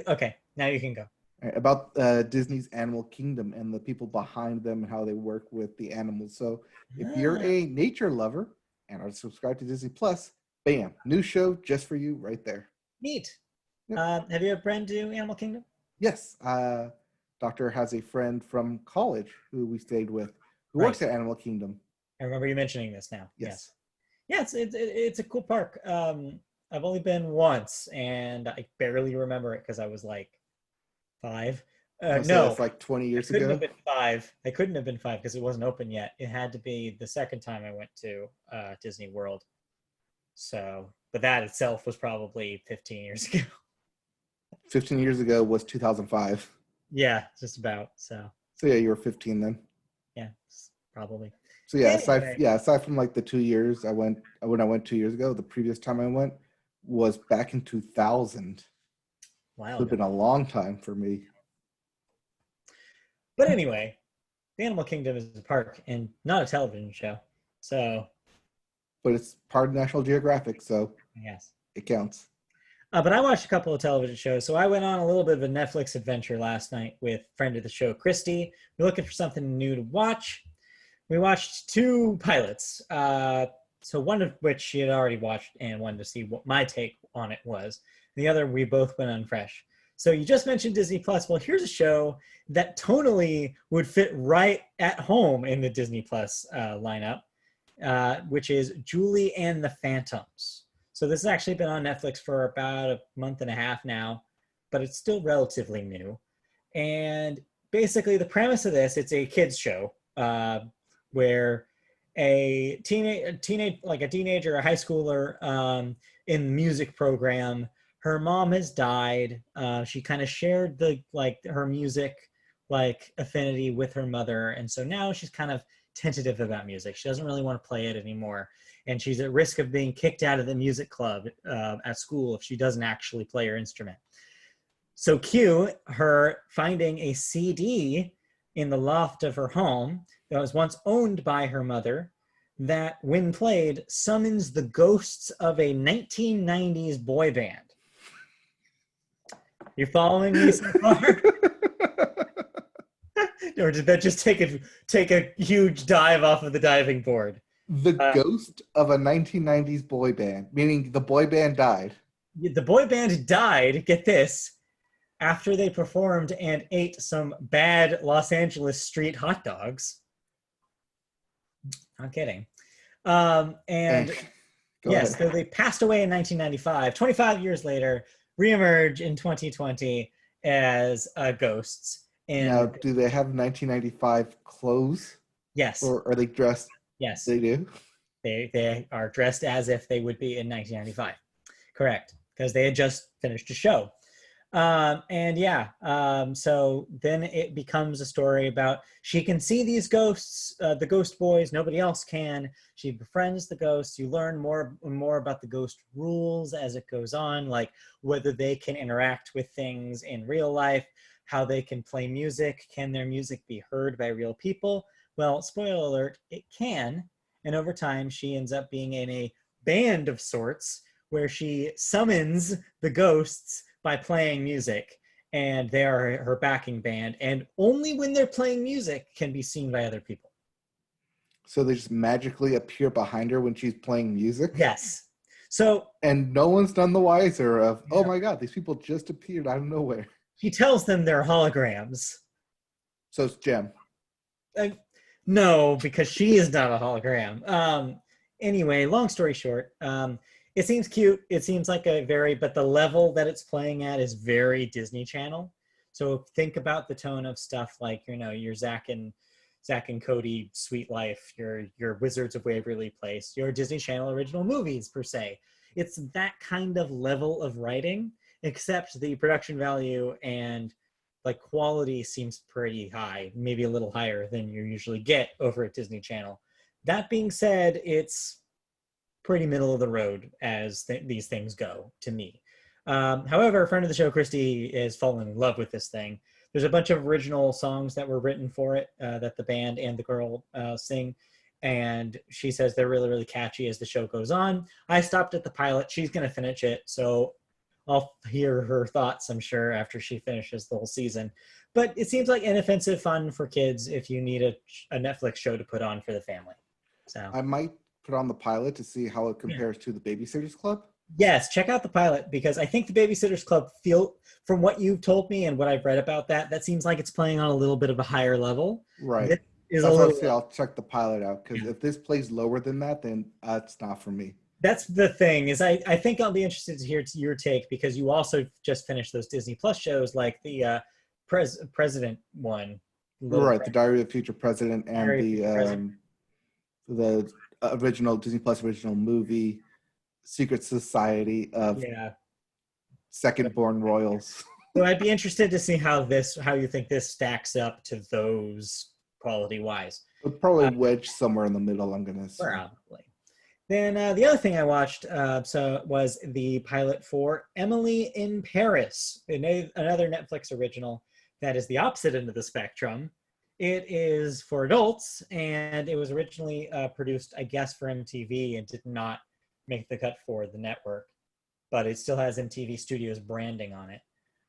Okay, now you can go.
About Disney's Animal Kingdom and the people behind them and how they work with the animals. So if you're a nature lover and are subscribed to Disney Plus, bam, new show just for you right there.
Neat. Yep. Have you ever been to Animal Kingdom?
Yes. Doctor has a friend from college who we stayed with who works at Animal Kingdom.
I remember you mentioning this now.
Yes.
Yeah, it's a cool park. I've only been once, and I barely remember it because I was like 5. No,
it's like 20 years
ago.
ago.
Have been 5. I couldn't have been 5 because it wasn't open yet. It had to be the second time I went to Disney World. So, but that itself was probably 15 years ago.
15 years ago was 2005.
Yeah, just about. So
yeah, you were 15 then.
Yeah, probably.
So yeah, aside from like the 2 years when I went 2 years ago, the previous time I went was back in 2000.
Wow.
It's been a long time for me.
But anyway, the Animal Kingdom is a park and not a television show. So,
But it's part of National Geographic, so
yes.
it counts.
But I watched a couple of television shows. So I went on a little bit of a Netflix adventure last night with friend of the show, Christy. We're looking for something new to watch. We watched two pilots. So one of which she had already watched and wanted to see what my take on it was. The other, we both went on fresh. So you just mentioned Disney Plus. Well, here's a show that tonally would fit right at home in the Disney Plus lineup, which is Julie and the Phantoms. So this has actually been on Netflix for about a month and a half now, but it's still relatively new. And basically the premise of this, it's a kids show where a teenager, a high schooler in the music program, her mom has died. She kind of shared her music affinity with her mother. And so now she's kind of tentative about music. She doesn't really want to play it anymore. And she's at risk of being kicked out of the music club at school if she doesn't actually play her instrument. So cue her finding a CD in the loft of her home that was once owned by her mother that, when played, summons the ghosts of a 1990s boy band. You following me so far? Or did that just take a huge dive off of the diving board?
The ghost of a 1990s boy band, meaning the boy band died.
The boy band died, get this, after they performed and ate some bad Los Angeles street hot dogs. Not kidding. And yes, so they passed away in 1995. 25 years later, reemerge in 2020 as ghosts. And
now, do they have 1995 clothes?
Yes.
Or are they dressed?
Yes.
They do?
They are dressed as if they would be in 1995. Correct. Because they had just finished a show. So then it becomes a story about she can see these ghosts, the ghost boys, nobody else can. She befriends the ghosts. You learn more and more about the ghost rules as it goes on, like whether they can interact with things in real life, how they can play music, can their music be heard by real people? Well, spoiler alert, it can. And over time, she ends up being in a band of sorts where she summons the ghosts by playing music, and they are her backing band, and only when they're playing music can be seen by other people.
So they just magically appear behind her when she's playing music?
Yes. So,
and no one's none the wiser of, oh my God, these people just appeared out of nowhere.
She tells them they're holograms.
So it's Jem.
No, because she is not a hologram. Anyway, long story short, it seems cute. It seems like but the level that it's playing at is very Disney Channel. So think about the tone of stuff like, your Zack and Cody Sweet Life, your Wizards of Waverly Place, your Disney Channel original movies per se. It's that kind of level of writing, except the production value and quality seems pretty high, maybe a little higher than you usually get over at Disney Channel. That being said, it's pretty middle of the road as these things go to me. However, a friend of the show, Christy, has fallen in love with this thing. There's a bunch of original songs that were written for it that the band and the girl sing. And she says they're really, really catchy as the show goes on. I stopped at the pilot. She's going to finish it. So I'll hear her thoughts, I'm sure, after she finishes the whole season. But it seems like inoffensive fun for kids if you need a Netflix show to put on for the family. So
I might put on the pilot to see how it compares to the Babysitters Club.
Yes, check out the pilot, because I think the Babysitters Club, from what you've told me and what I've read about that seems like it's playing on a little bit of a higher level.
Right. I'll check the pilot out, because if this plays lower than that, then it's not for me.
That's the thing, is I think I'll be interested to hear your take, because you also just finished those Disney Plus shows like the President one.
Right, the Diary of the Future President and the original Disney Plus original movie, Secret Society of Second Born Royals.
So I'd be interested to see how you think this stacks up to those quality-wise.
It'll probably wedge somewhere in the middle, I'm going to say.
Probably. Then the other thing I watched was the pilot for Emily in Paris, another Netflix original that is the opposite end of the spectrum. It is for adults, and it was originally produced, I guess, for MTV and did not make the cut for the network, but it still has MTV Studios branding on it.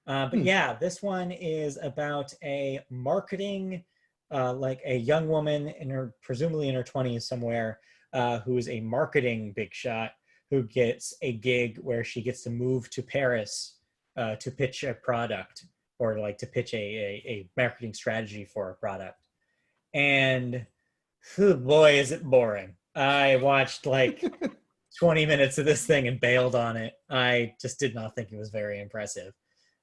But yeah, this one is about a marketing, like a young woman in her, presumably in her 20s somewhere, who is a marketing big shot who gets a gig where she gets to move to Paris to pitch a product or like to pitch a marketing strategy for a product. And oh boy, is it boring. I watched like 20 minutes of this thing and bailed on it. I just did not think it was very impressive.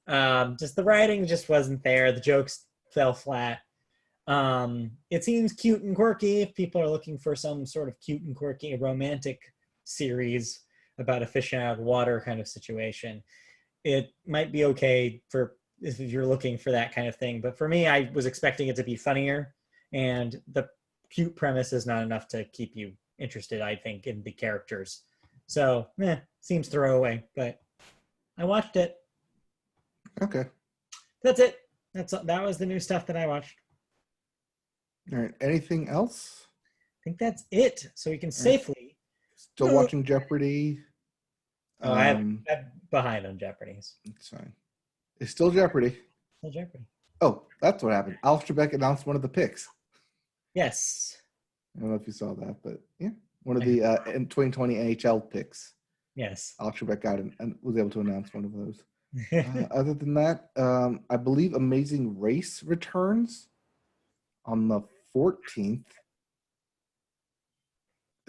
Just the writing just wasn't there. The jokes fell flat. It seems cute and quirky if people are looking for some sort of cute and quirky romantic series about a fish out of water kind of situation. It might be okay for if you're looking for that kind of thing. But for me, I was expecting it to be funnier, and the cute premise is not enough to keep you interested, I think, in the characters. So, seems throwaway, but I watched it.
Okay.
That's it. That was the new stuff that I watched.
All right. Anything else?
I think that's it. So we can safely.
Still watching Jeopardy.
Oh, I'm behind on Jeopardy's.
It's fine. It's still Jeopardy.
Still Jeopardy.
Oh, that's what happened. Alex Trebek announced one of the picks.
Yes.
I don't know if you saw that, but yeah, one of the in 2020 NHL picks.
Yes.
Alex Trebek got it and was able to announce one of those. Other than that, I believe Amazing Race returns on the 13th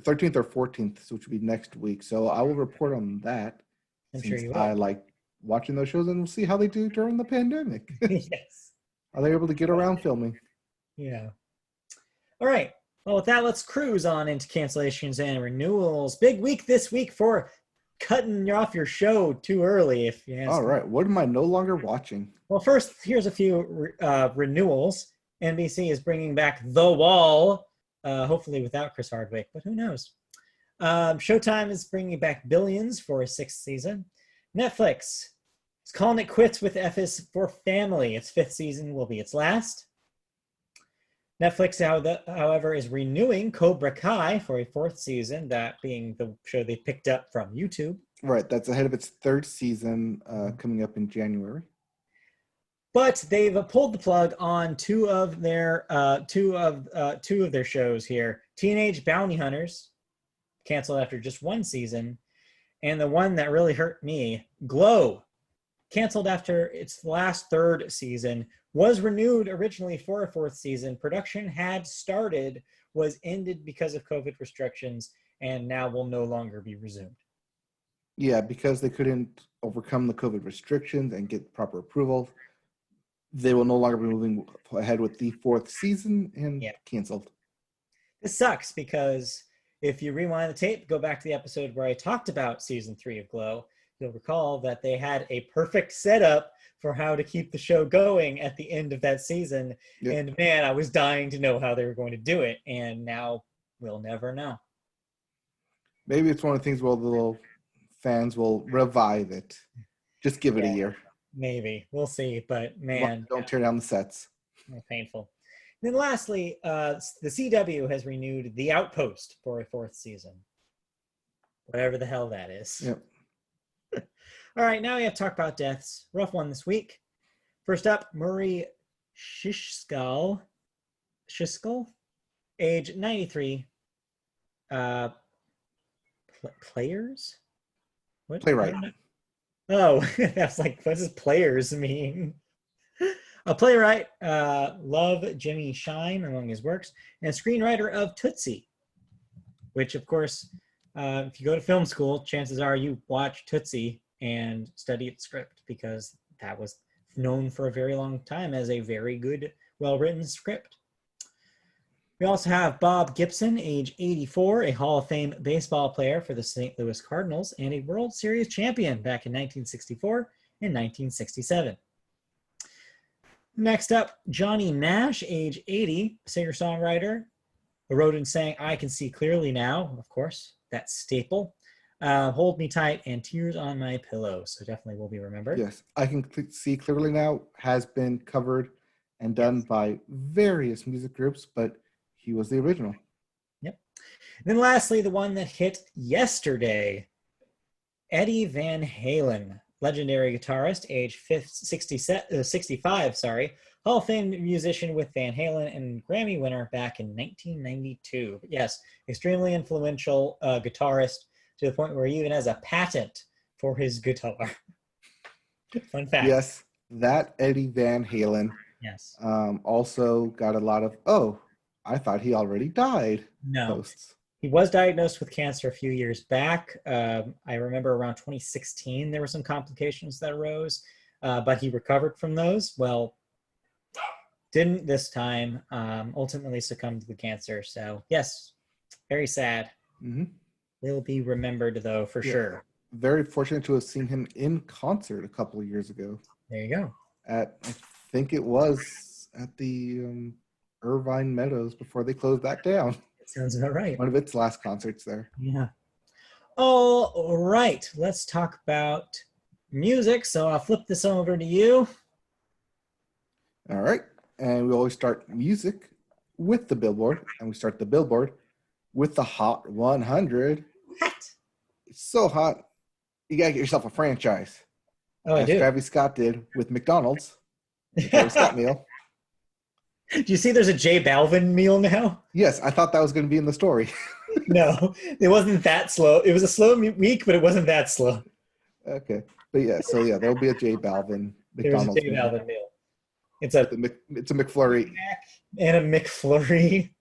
or 14th, which will be next week. So I will report on that.
I'm sure you will.
I like watching those shows, and we'll see how they do during the pandemic.
Yes.
Are they able to get around filming?
Yeah. All right. Well, with that, let's cruise on into cancellations and renewals. Big week this week for cutting off your show too early, if you ask me.
All right. What am I no longer watching?
Well, first, here's a few renewals. NBC is bringing back The Wall, hopefully without Chris Hardwick, but who knows? Showtime is bringing back Billions for a 6th season. Netflix is calling it quits with F is for Family. Its 5th season will be its last. Netflix, however, is renewing Cobra Kai for a 4th season, that being the show they picked up from YouTube.
Right, that's ahead of its 3rd season coming up in January.
But they've pulled the plug on two of their shows here. Teenage Bounty Hunters, canceled after just 1 season, and the one that really hurt me, Glow, canceled after its last 3rd season. Was renewed originally for a 4th season. Production had started, was ended because of COVID restrictions, and now will no longer be resumed.
Yeah, because they couldn't overcome the COVID restrictions and get proper approval, they will no longer be moving ahead with the 4th season and canceled.
This sucks because if you rewind the tape, go back to the episode where I talked about season 3 of Glow, you'll recall that they had a perfect setup for how to keep the show going at the end of that season. Yep. And man, I was dying to know how they were going to do it. And now we'll never know.
Maybe it's one of the things where the little fans will revive it. Just give it a year.
Maybe. We'll see. But man.
Don't tear down the sets.
Painful. And then lastly, the CW has renewed The Outpost for a 4th season. Whatever the hell that is.
Yep.
All right, now we have to talk about deaths. Rough one this week. First up, Murray Shishkal, age 93. Players? What?
Playwright.
Oh, that's like, what does players mean? A playwright, love Jimmy Shine among his works, and a screenwriter of Tootsie, which, of course, if you go to film school, chances are you watch Tootsie and study its script, because that was known for a very long time as a very good, well-written script. We also have Bob Gibson, age 84, a Hall of Fame baseball player for the St. Louis Cardinals and a World Series champion back in 1964 and 1967. Next up, Johnny Nash, age 80, singer-songwriter, who wrote and sang I Can See Clearly Now, of course, that staple. Hold Me Tight and Tears on My Pillow. So definitely will be remembered.
Yes, I Can See Clearly Now has been covered and done by various music groups, but he was the original.
Yep. And then lastly, the one that hit yesterday, Eddie Van Halen, legendary guitarist, age 65, Hall of Fame musician with Van Halen and Grammy winner back in 1992. But yes, extremely influential guitarist to the point where he even has a patent for his guitar. Fun fact.
Yes, that Eddie Van Halen
Yes.
also got a lot of, oh, I thought he already died posts.
He was diagnosed with cancer a few years back. I remember around 2016, there were some complications that arose, but he recovered from those. Well, didn't this time, ultimately succumbed to the cancer. So yes, very sad.
Mm-hmm.
Will be remembered though, for sure.
Very fortunate to have seen him in concert a couple of years ago.
There you go.
I think it was at the Irvine Meadows before they closed that down.
Sounds about right.
One of its last concerts there.
Yeah. All right. Let's talk about music. So I'll flip this over to you.
All right. And we always start music with the Billboard. And we start the Billboard with the Hot 100.
What?
It's so hot. You got to get yourself a franchise.
Oh, I do.
Travis Scott did with McDonald's. The Travis Scott meal.
Do you see there's a J Balvin meal now?
Yes, I thought that was going to be in the story.
No, it wasn't that slow. It was a slow week, but it wasn't that slow.
Okay. But yeah, so yeah, there'll be a J Balvin McDonald's
There's a J Balvin meal. It's a
McFlurry.
And a McFlurry.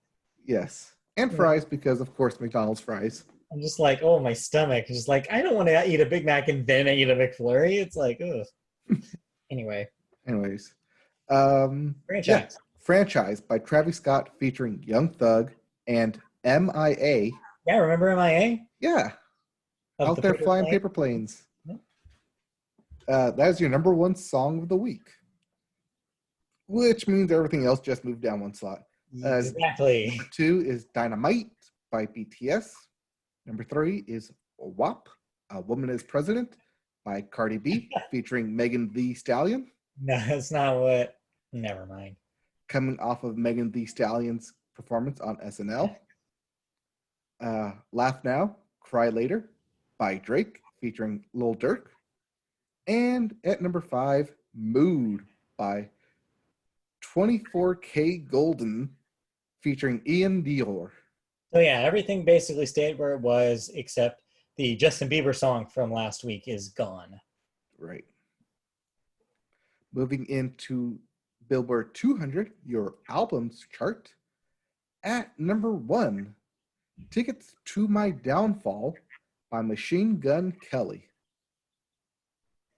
Yes. And fries, because of course McDonald's fries.
I'm just like, oh, my stomach. Just like, I don't want to eat a Big Mac and then I eat a McFlurry. It's like, ugh.
Anyways.
Franchise.
Yeah. Franchise by Travis Scott featuring Young Thug and MIA.
Yeah, remember MIA?
Yeah. Out there flying paper planes.
Yeah.
That is your number one song of the week. Which means everything else just moved down one slot.
Exactly.
Number 2 is Dynamite by BTS. Number 3 is WAP, A Woman is President by Cardi B featuring Megan Thee Stallion.
No, that's not what. Never mind.
Coming off of Megan Thee Stallion's performance on SNL. Laugh Now, Cry Later by Drake featuring Lil Durk. And at number 5, Mood by 24K Golden featuring Ian Dior.
So yeah, everything basically stayed where it was, except the Justin Bieber song from last week is gone.
Right. Moving into Billboard 200, your albums chart. At number 1, Tickets to My Downfall by Machine Gun Kelly.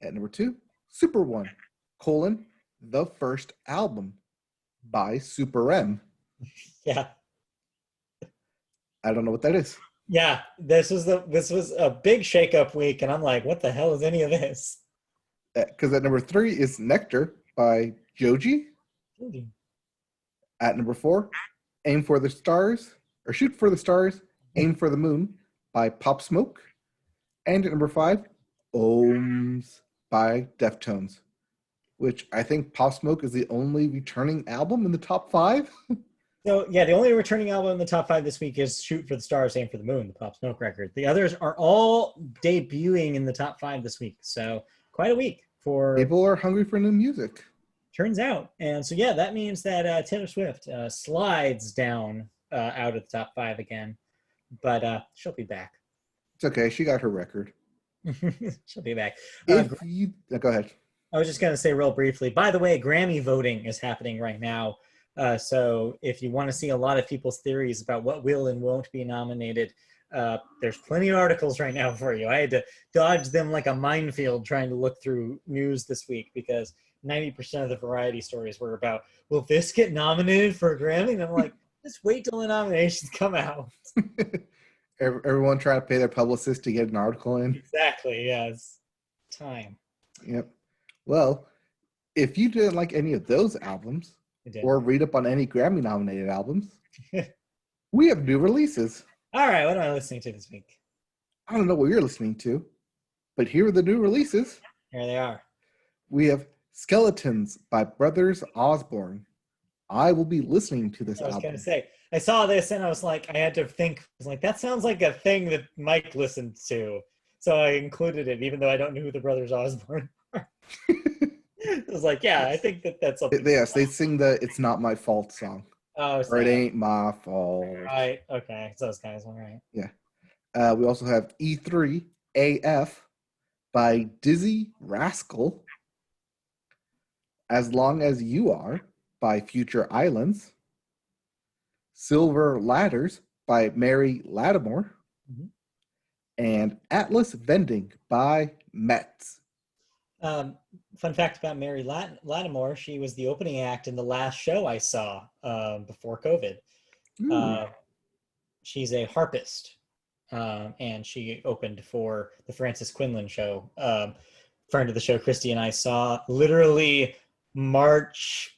At number 2, Super One, The First Album by Super M.
Yeah.
I don't know what that is.
Yeah, this was a big shakeup week, and I'm like, what the hell is any of this?
Because at number 3 is Nectar by Joji. At number 4, Aim for the Stars, or Shoot for the Stars, Aim for the Moon by Pop Smoke. And at number 5, Ohms by Deftones, which I think Pop Smoke is the only returning album in the top 5.
So yeah, the only returning album in the top 5 this week is Shoot for the Stars, Aim for the Moon, the Pop Smoke record. The others are all debuting in the top 5 this week. So quite a week for...
People are hungry for new music.
Turns out. And so yeah, that means that Taylor Swift slides down out of the top 5 again. But she'll be back.
It's okay. She got her record.
She'll be back.
Go ahead.
I was just going to say real briefly, by the way, Grammy voting is happening right now. So if you want to see a lot of people's theories about what will and won't be nominated, there's plenty of articles right now for you. I had to dodge them like a minefield trying to look through news this week because 90% of the variety stories were about, will this get nominated for a Grammy? And I'm like, just wait till the nominations come out.
Everyone trying to pay their publicist to get an article in.
Exactly, yes. Time.
Yep. Well, if you didn't like any of those albums or read up on any Grammy-nominated albums, we have new releases.
All right, what am I listening to this week?
I don't know what you're listening to, but here are the new releases.
Here they are.
We have Skeletons by Brothers Osborne I will be listening to this
I was going to
album.
say, I saw this and I was like, I had to think, I was like, that sounds like a thing that Mike listened to. So I included it, even though I don't know who the Brothers Osborne are. I was like, yeah, I
Yes.
think that's something.
Yes, they sing the "It's Not My Fault" song,
Oh,
or "It
sad.
Ain't My Fault."
Right. Okay. So those guys, all right.
Yeah. We also have E3 AF by Dizzy Rascal, As Long as You Are by Future Islands, Silver Ladders by Mary Lattimore,
Mhm.
and Atlas Vending by Metz.
Um, Fun fact about Mary Lattimore, she was the opening act in the last show I saw before COVID.
Ooh,
Uh, she's a harpist, and she opened for the Francis Quinlan show. Friend of the show, Christy, and I saw literally March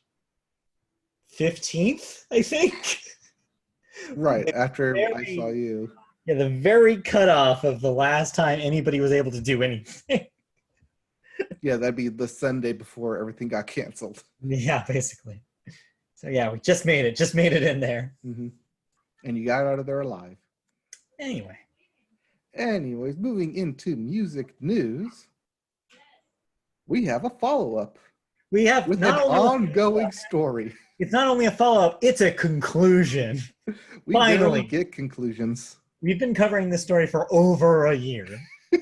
15th, I think.
right
the
after I saw
very,
you.
yeah, the very cutoff of the last time anybody was able to do anything.
Yeah, that'd be the Sunday before everything got canceled.
Yeah, basically. So yeah, we just made it in there.
Mm-hmm. And you got out of there alive.
Anyway,
Anyways, moving into music news, we have a follow-up
we have
with an
not only
ongoing story.
it's not only a follow-up, it's a conclusion.
We barely
Finally,
get conclusions.
we've been covering this story for over a year. All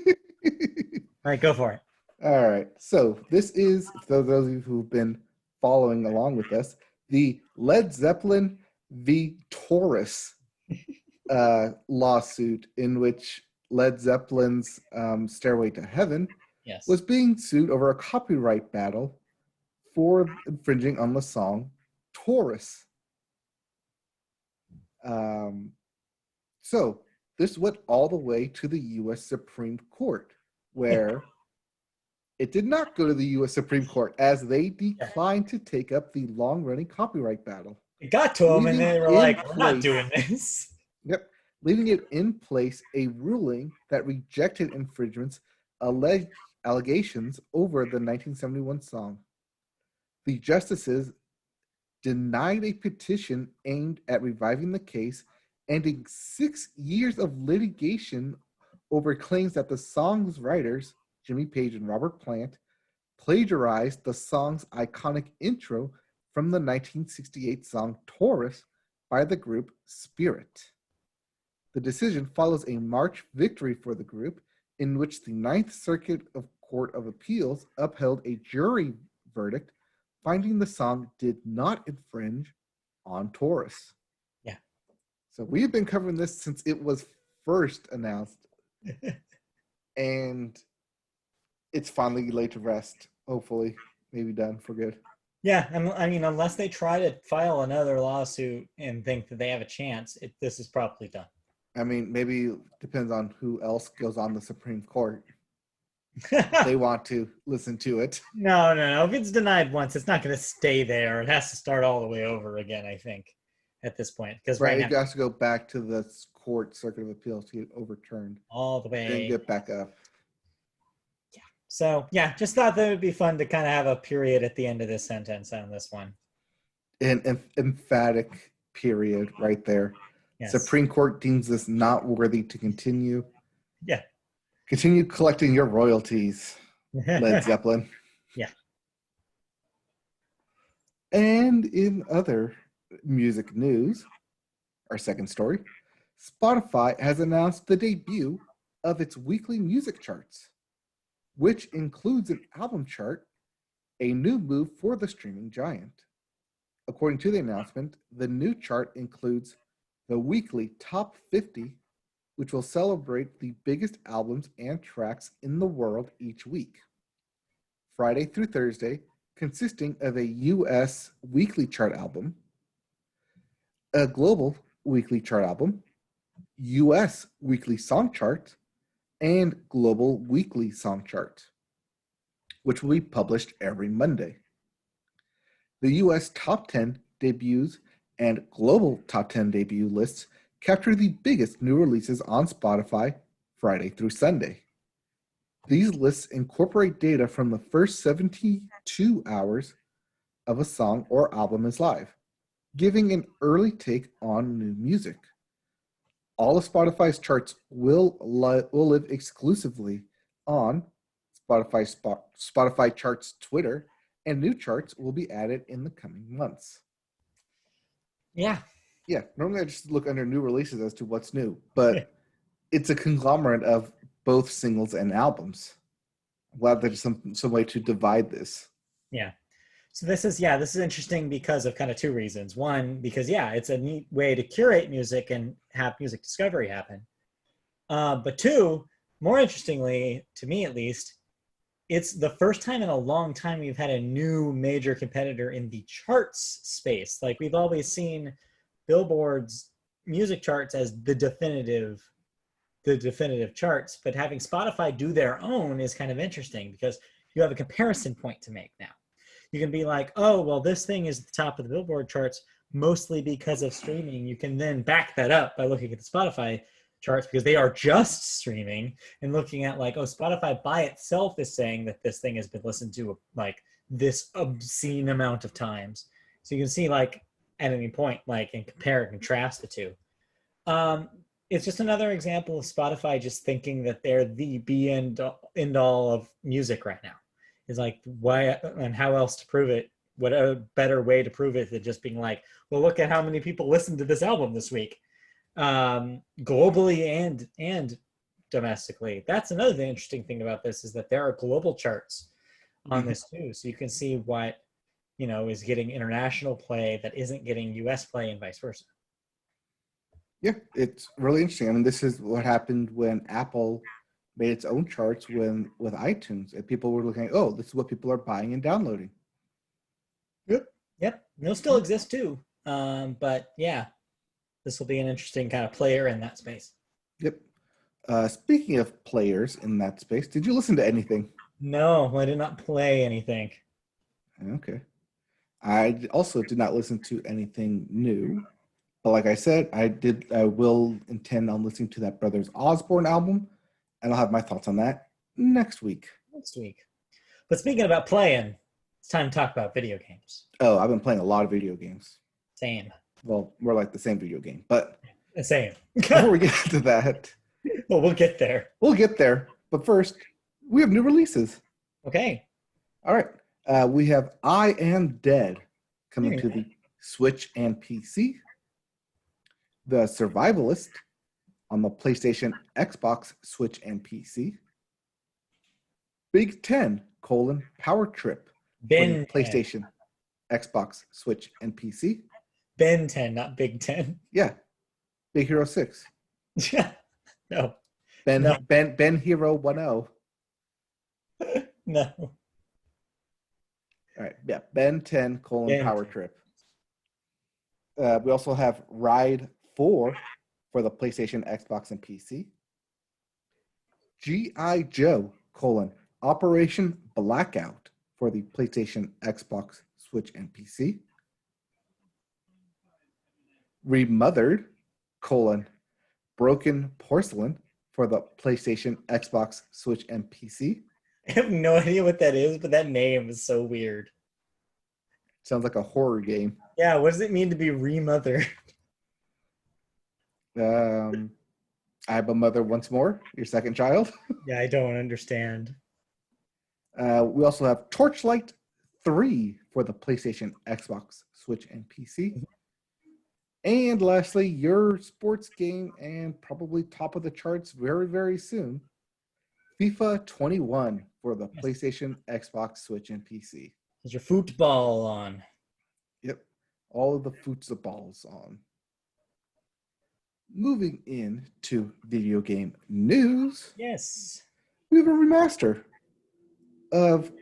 right, go for it.
All right. So this is, for those of you who've been following along with us, the Led Zeppelin v. Taurus lawsuit in which Led Zeppelin's Stairway to Heaven
Yes.
was being sued over a copyright battle for infringing on the song Taurus. So this went all the way to the U.S. Supreme Court, where it did not go to the U.S. Supreme Court as they declined to take up the long-running copyright battle.
It got to them and they were like, we're not doing this.
Yep. Leaving it in place a ruling that rejected infringement's allegations over the 1971 song. The justices denied a petition aimed at reviving the case, ending 6 years of litigation over claims that the song's writers, Jimmy Page and Robert Plant, plagiarized the song's iconic intro from the 1968 song Taurus by the group Spirit. The decision follows a March victory for the group, in which the Ninth Circuit of Court of Appeals upheld a jury verdict finding the song did not infringe on Taurus.
Yeah.
So we've been covering this since it was first announced, and it's finally laid to rest. Hopefully, maybe done for good.
Yeah, I mean, unless they try to file another lawsuit and think that they have a chance, this is probably done.
I mean, maybe depends on who else goes on the Supreme Court. They want to listen to it.
No. If it's denied once, it's not going to stay there. It has to start all the way over again, I think, at this point. Because
Right,
now,
it has to go back to the court circuit of appeals to get overturned.
all the way.
Then get back up.
Yeah. So, yeah, just thought that it would be fun to kind of have a period at the end of this sentence on this one.
An emphatic period right there.
Yes.
Supreme Court deems this not worthy to continue.
Yeah.
Continue collecting your royalties, Led Zeppelin.
Yeah.
And in other music news, our second story, Spotify has announced the debut of its weekly music charts, which includes an album chart, a new move for the streaming giant. According to the announcement, the new chart includes the weekly top 50, which will celebrate the biggest albums and tracks in the world each week. Friday through Thursday, consisting of a US weekly chart album, a global weekly chart album, US weekly song chart, and global weekly song chart, which will be published every Monday. The US top 10 debuts and global top 10 debut lists capture the biggest new releases on Spotify Friday through Sunday. These lists incorporate data from the first 72 hours of a song or album is live, giving an early take on new music. All of Spotify's charts will live exclusively on Spotify Charts Twitter, and new charts will be added in the coming months.
Yeah.
Yeah, normally I just look under new releases as to what's new, but it's a conglomerate of both singles and albums. I'm glad there's some way to divide this.
Yeah. So this is interesting because of kind of two reasons. One, because it's a neat way to curate music and have music discovery happen. But two, more interestingly, to me at least, it's the first time in a long time we've had a new major competitor in the charts space. Like, we've always seen Billboard's music charts as the definitive charts, but having Spotify do their own is kind of interesting because you have a comparison point to make now. You can be like, oh, well, this thing is at the top of the Billboard charts mostly because of streaming. You can then back that up by looking at the Spotify charts because they are just streaming, and looking at like, oh, Spotify by itself is saying that this thing has been listened to like this obscene amount of times. So you can see, like, at any point, like, and compare and contrast the two. It's just another example of Spotify just thinking that they're the be end all of music right now. Is like, why and how else to prove it? What a better way to prove it than just being like, well, look at how many people listened to this album this week, globally and domestically. That's another interesting thing about this, is that there are global charts on this too, so you can see what is getting international play that isn't getting US play, and vice versa.
Yeah, it's really interesting. I mean, this is what happened when Apple made its own charts with iTunes, and people were looking at, oh, this is what people are buying and downloading.
Yep. They'll still exist too. But yeah, this will be an interesting kind of player in that space.
Yep. Speaking of players in that space, did you listen to anything?
No, I did not play anything.
Okay. I also did not listen to anything new. But like I said, I will intend on listening to that Brothers Osborne album, and I'll have my thoughts on that next week.
But speaking about playing, it's time to talk about video games.
Oh, I've been playing a lot of video games.
Same.
Well, we're like the same video game, but
same.
Before we get to that,
well, we'll get there.
But first, we have new releases.
Okay.
All right. We have I Am Dead coming to the Switch and PC. The Survivalist on the PlayStation, Xbox, Switch, and PC. Big Ten, Power Trip.
Ben
PlayStation, Xbox, Switch, and PC.
Ben 10, not Big 10.
Yeah. Big Hero 6.
No.
Ben Hero 1-0.
No.
All right. Yeah. Ben 10, Power Trip. We also have Ride 4 for the PlayStation, Xbox, and PC. G.I. Joe, Operation Blackout for the PlayStation, Xbox, Switch, and PC. Remothered, Broken Porcelain for the PlayStation, Xbox, Switch, and PC.
I have no idea what that is, but that name is so weird.
Sounds like a horror game.
Yeah, what does it mean to be remothered?
I have a mother once more, your second child.
Yeah, I don't understand.
We also have Torchlight 3 for the PlayStation, Xbox, Switch, and PC. And lastly, your sports game, and probably top of the charts very, very soon, FIFA 21 for the PlayStation, Xbox, Switch, and PC.
Is your football on?
Yep. All of the footballs on. Moving into video game news.
Yes.
We have a remaster of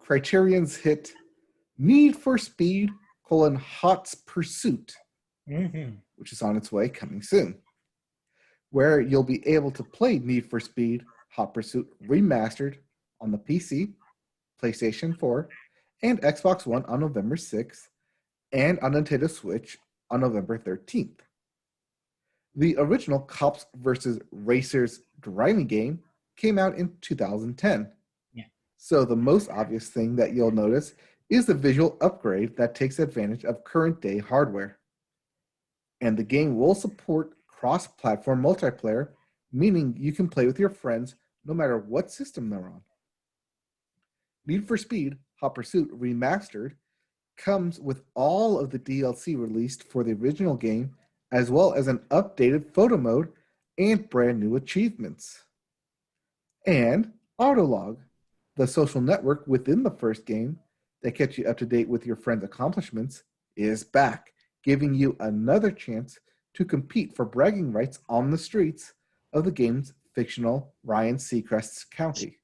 Criterion's hit Need for Speed, Hot Pursuit, which is on its way, coming soon, where you'll be able to play Need for Speed Hot Pursuit Remastered on the PC, PlayStation 4, and Xbox One on November 6th, and on Nintendo Switch on November 13th. The original Cops vs. Racers driving game came out in 2010.
Yeah.
So the most obvious thing that you'll notice is the visual upgrade that takes advantage of current day hardware. And the game will support cross-platform multiplayer, meaning you can play with your friends no matter what system they're on. Need for Speed Hot Pursuit Remastered comes with all of the DLC released for the original game, as well as an updated photo mode and brand new achievements. And Autolog, the social network within the first game that kept you up to date with your friends' accomplishments, is back, giving you another chance to compete for bragging rights on the streets of the game's fictional Ryan Seacrest's county.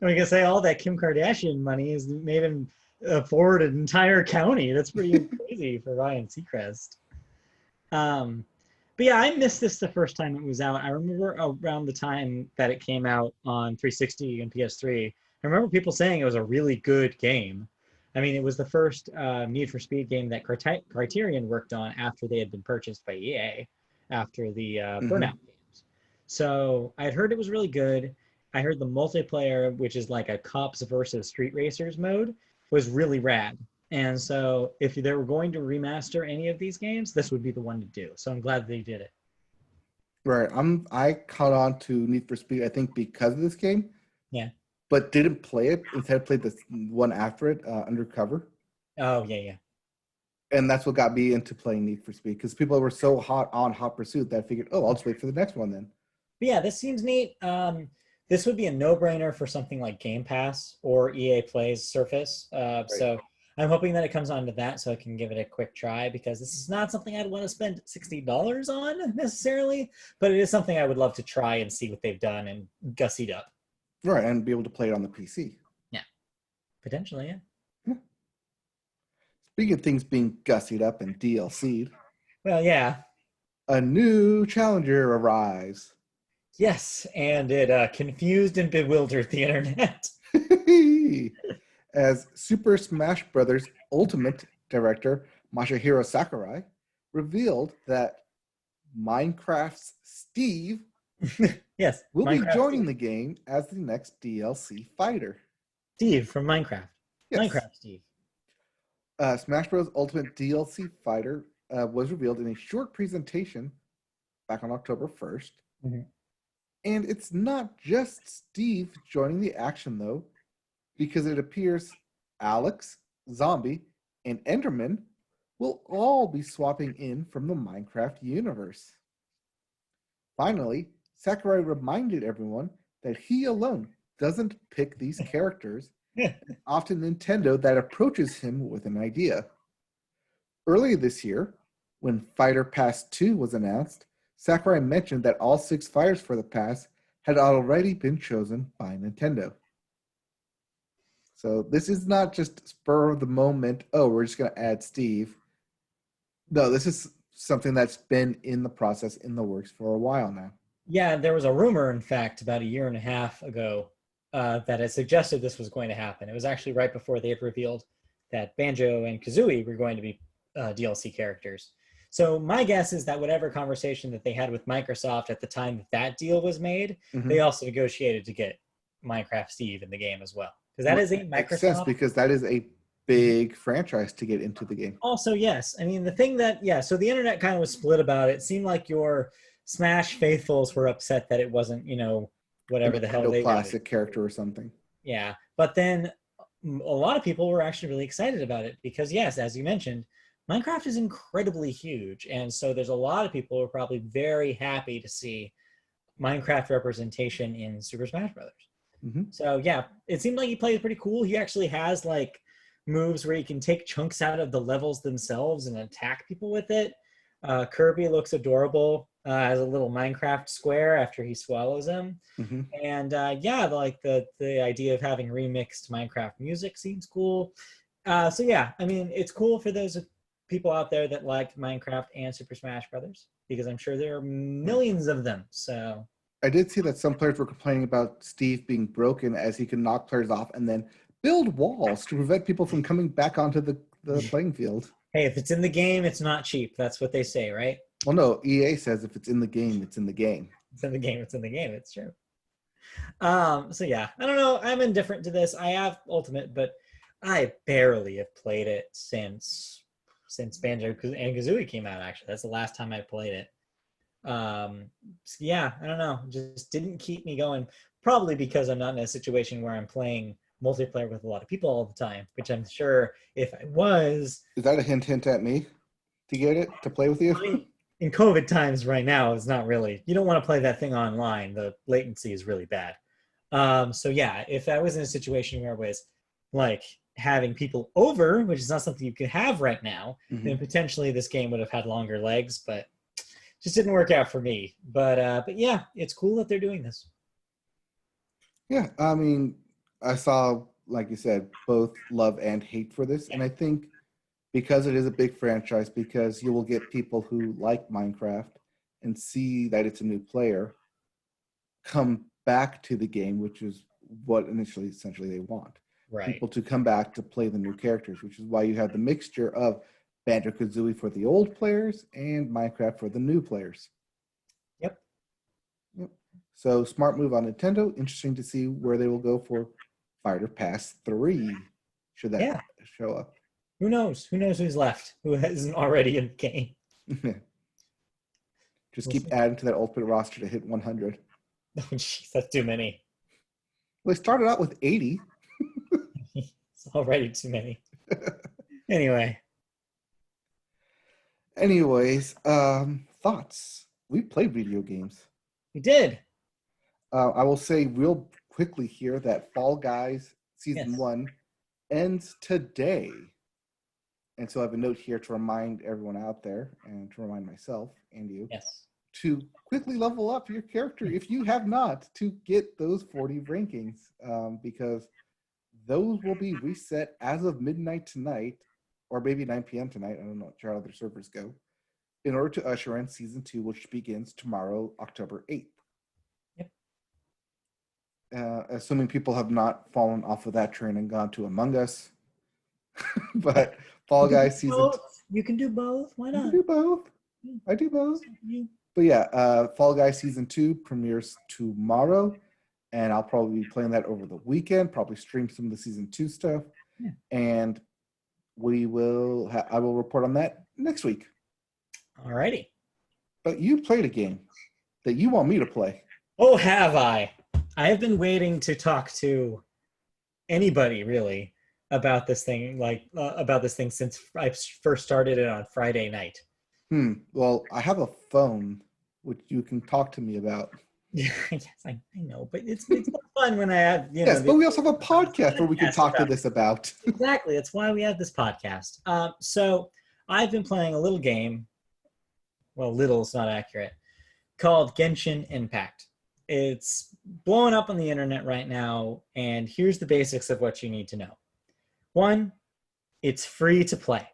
We can say all that Kim Kardashian money has made him afford an entire county. That's pretty crazy for Ryan Seacrest. But yeah, I missed this the first time it was out. I remember around the time that it came out on 360 and PS3. I remember people saying it was a really good game. I mean, it was the first Need for Speed game that Criterion worked on after they had been purchased by EA after the Burnout games. So I had heard it was really good. I heard the multiplayer, which is like a cops versus street racers mode, was really rad. And so if they were going to remaster any of these games, this would be the one to do. So I'm glad they did it.
Right. I caught on to Need for Speed, I think, because of this game.
Yeah.
But didn't play it. Instead, played the one after it, Undercover.
Oh, yeah.
And that's what got me into playing Need for Speed, because people were so hot on Hot Pursuit that I figured, oh, I'll just wait for the next one then.
But yeah, this seems neat. This would be a no-brainer for something like Game Pass or EA Play's Surface.
Right.
So I'm hoping that it comes onto that so I can give it a quick try, because this is not something I'd want to spend $60 on necessarily, but it is something I would love to try and see what they've done and gussied up.
Right, and be able to play it on the PC.
Yeah, potentially, yeah.
Speaking of things being gussied up and DLC'd,
Well, yeah.
a new challenger arrives.
Yes, and it confused and bewildered the internet.
As Super Smash Bros. Ultimate director Masahiro Sakurai revealed that Minecraft's Steve
Yes,
will
Minecraft
be joining
Steve.
the game as the next DLC fighter.
Steve from Minecraft.
Yes.
Minecraft Steve.
Smash Bros. Ultimate DLC fighter was revealed in a short presentation back on October 1st.
Mm-hmm.
And it's not just Steve joining the action, though, because it appears Alex, Zombie, and Enderman will all be swapping in from the Minecraft universe. Finally, Sakurai reminded everyone that he alone doesn't pick these characters, and often Nintendo that approaches him with an idea. Earlier this year, when Fighter Pass 2 was announced, Sakurai mentioned that all 6 fighters for the pass had already been chosen by Nintendo. So this is not just spur of the moment, oh, we're just going to add Steve. No, this is something that's been in the process, in the works for a while now.
Yeah, there was a rumor, in fact, about a year and a half ago that it suggested this was going to happen. It was actually right before they had revealed that Banjo and Kazooie were going to be DLC characters. So my guess is that whatever conversation that they had with Microsoft at the time that that deal was made, they also negotiated to get Minecraft Steve in the game as well. Because that is a Microsoft.
Makes sense, because that is a big franchise to get into the game.
Also, yes. I mean, the thing that, yeah, so the internet kind of was split about it. It seemed like your Smash faithfuls were upset that it wasn't, whatever the hell they
classic character or something.
Yeah. But then a lot of people were actually really excited about it because, yes, as you mentioned, Minecraft is incredibly huge. And so there's a lot of people who are probably very happy to see Minecraft representation in Super Smash Brothers.
Mm-hmm.
So, yeah, it seemed like he plays pretty cool. He actually has, like, moves where he can take chunks out of the levels themselves and attack people with it. Kirby looks adorable as a little Minecraft square after he swallows him.
Mm-hmm.
And yeah, like the idea of having remixed Minecraft music seems cool. So yeah, I mean, it's cool for those people out there that like Minecraft and Super Smash Brothers, because I'm sure there are millions of them. So
I did see that some players were complaining about Steve being broken, as he can knock players off and then build walls to prevent people from coming back onto the playing field.
Hey, if it's in the game, it's not cheap. That's what they say, right?
Well, no, EA says if it's in the game, it's in the game.
It's in the game. It's in the game. It's true. So yeah, I don't know. I'm indifferent to this. I have Ultimate, but I barely have played it since since Banjo and Kazooie came out. Actually, that's the last time I played it. So yeah, I don't know, just didn't keep me going. Probably because I'm not in a situation where I'm playing multiplayer with a lot of people all the time, which I'm sure if I was.
Is that a hint at me to get it to play with you?
In COVID times right now, it's not really. You don't want to play that thing online. The latency is really bad. So yeah, if I was in a situation where I was like having people over, which is not something you could have right now, then potentially this game would have had longer legs, but just didn't work out for me. But yeah, it's cool that they're doing this.
Yeah, I mean, I saw, like you said, both love and hate for this, and I think because it is a big franchise, because you will get people who like Minecraft and see that it's a new player come back to the game, which is what essentially they want.
Right.
People to come back to play the new characters, which is why you have the mixture of Banjo-Kazooie for the old players and Minecraft for the new players.
Yep.
So smart move on Nintendo. Interesting to see where they will go for Fighter Pass 3. Should that show up?
Who knows? Who knows who's left? Who isn't already in the game?
Just keep adding to that ultimate roster to hit 100.
Oh, jeez, that's too many.
Well, they started out with 80.
It's already too many. Anyway.
Anyways, thoughts. We played video games.
We did.
I will say real quickly here that Fall Guys Season 1 ends today. And so I have a note here to remind everyone out there and to remind myself and you to quickly level up your character if you have not, to get those 40 rankings, because those will be reset as of midnight tonight, or maybe 9 p.m. tonight. I don't know how other servers go, in order to usher in Season 2, which begins tomorrow, October 8th. Assuming people have not fallen off of that train and gone to Among Us. But Fall Guys Season 2.
You can do both. Why not?
You can do both. I do both. But yeah, Fall Guys Season 2 premieres tomorrow, and I'll probably be playing that over the weekend, probably stream some of the Season 2 stuff, and I will report on that next week.
Alrighty.
But you played a game that you want me to play.
Oh, have I? I have been waiting to talk to anybody, really, about this thing, since I first started it on Friday night.
Well, I have a phone which you can talk to me about.
Yeah, yes, I know, but it's fun when I have,
but we also have a podcast where we can talk to this about.
Exactly, that's why we have this podcast. So I've been playing a little game. Well, little is not accurate. Called Genshin Impact. It's blowing up on the internet right now, and here's the basics of what you need to know. 1, it's free to play.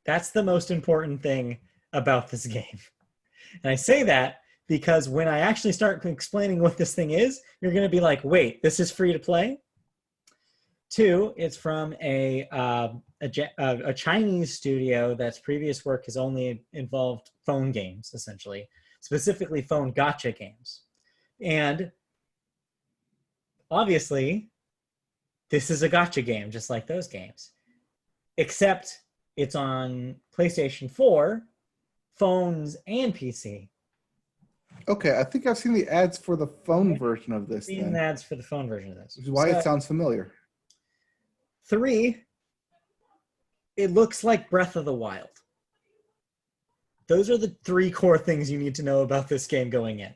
That's the most important thing about this game. And I say that because when I actually start explaining what this thing is, you're going to be like, wait, this is free to play? 2, it's from a Chinese studio that's previous work has only involved phone games, essentially, specifically phone gacha games. And obviously, this is a gacha game, just like those games. Except it's on PlayStation 4, phones, and PC.
Okay, I think I've seen the ads for the phone version of this.
Seen the ads for the phone version of this.
Which is why it sounds familiar.
3, it looks like Breath of the Wild. Those are the 3 core things you need to know about this game going in.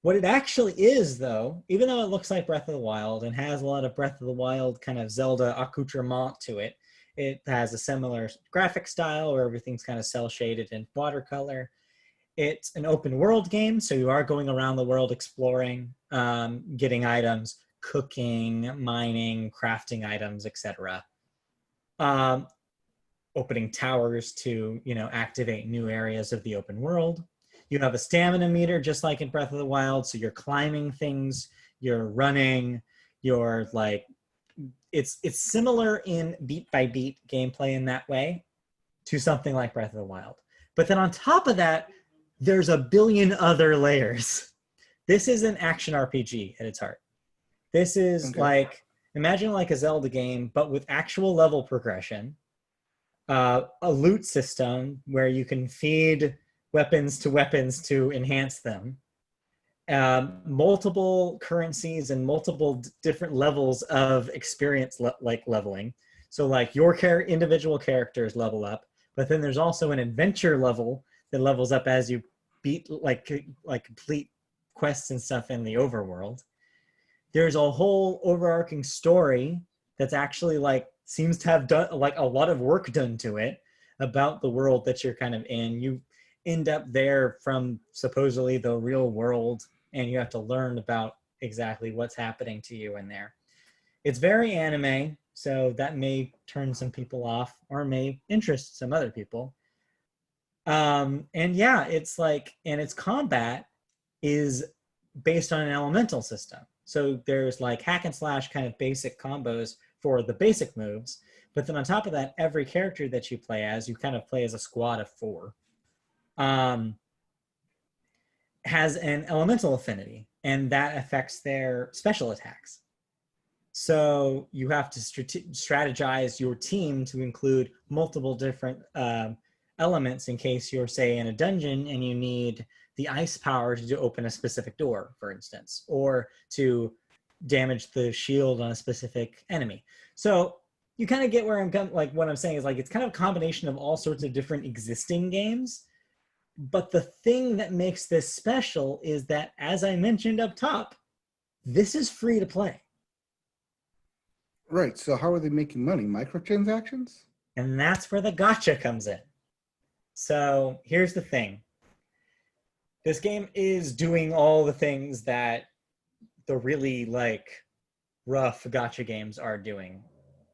What it actually is, though, even though it looks like Breath of the Wild and has a lot of Breath of the Wild kind of Zelda accoutrement to it, it has a similar graphic style where everything's kind of cel-shaded in watercolor. It's an open world game, so you are going around the world exploring, getting items, cooking, mining, crafting items, etc. Opening towers to, activate new areas of the open world. You have a stamina meter, just like in Breath of the Wild, so you're climbing things, you're running, you're like, it's similar in beat-by-beat gameplay in that way to something like Breath of the Wild. But then on top of that, there's a billion other layers. This is an action RPG at its heart. This is imagine like a Zelda game, but with actual level progression, a loot system where you can feed weapons to enhance them, multiple currencies and multiple different levels of experience like leveling. So like your individual characters level up, but then there's also an adventure level that levels up as you beat like complete quests and stuff in the overworld. There's a whole overarching story that's actually like seems to have done like a lot of work done to it about the world that you're kind of in. You end up there from supposedly the real world, and you have to learn about exactly what's happening to you in there. It's very anime, so that may turn some people off or may interest some other people. And yeah, it's like, and its combat is based on an elemental system. So there's like hack and slash kind of basic combos for the basic moves. But then on top of that, every character that you play as, you kind of play as a squad of 4, has an elemental affinity, and that affects their special attacks. So you have to strategize your team to include multiple different elements in case you're, say, in a dungeon and you need the ice power to open a specific door, for instance, or to damage the shield on a specific enemy. So you kind of get where I'm like, what I'm saying is like, it's kind of a combination of all sorts of different existing games. But the thing that makes this special is that, as I mentioned up top, this is free to play.
Right. So how are they making money? Microtransactions?
And that's where the gacha comes in. So here's the thing. This game is doing all the things that the really like rough gacha games are doing.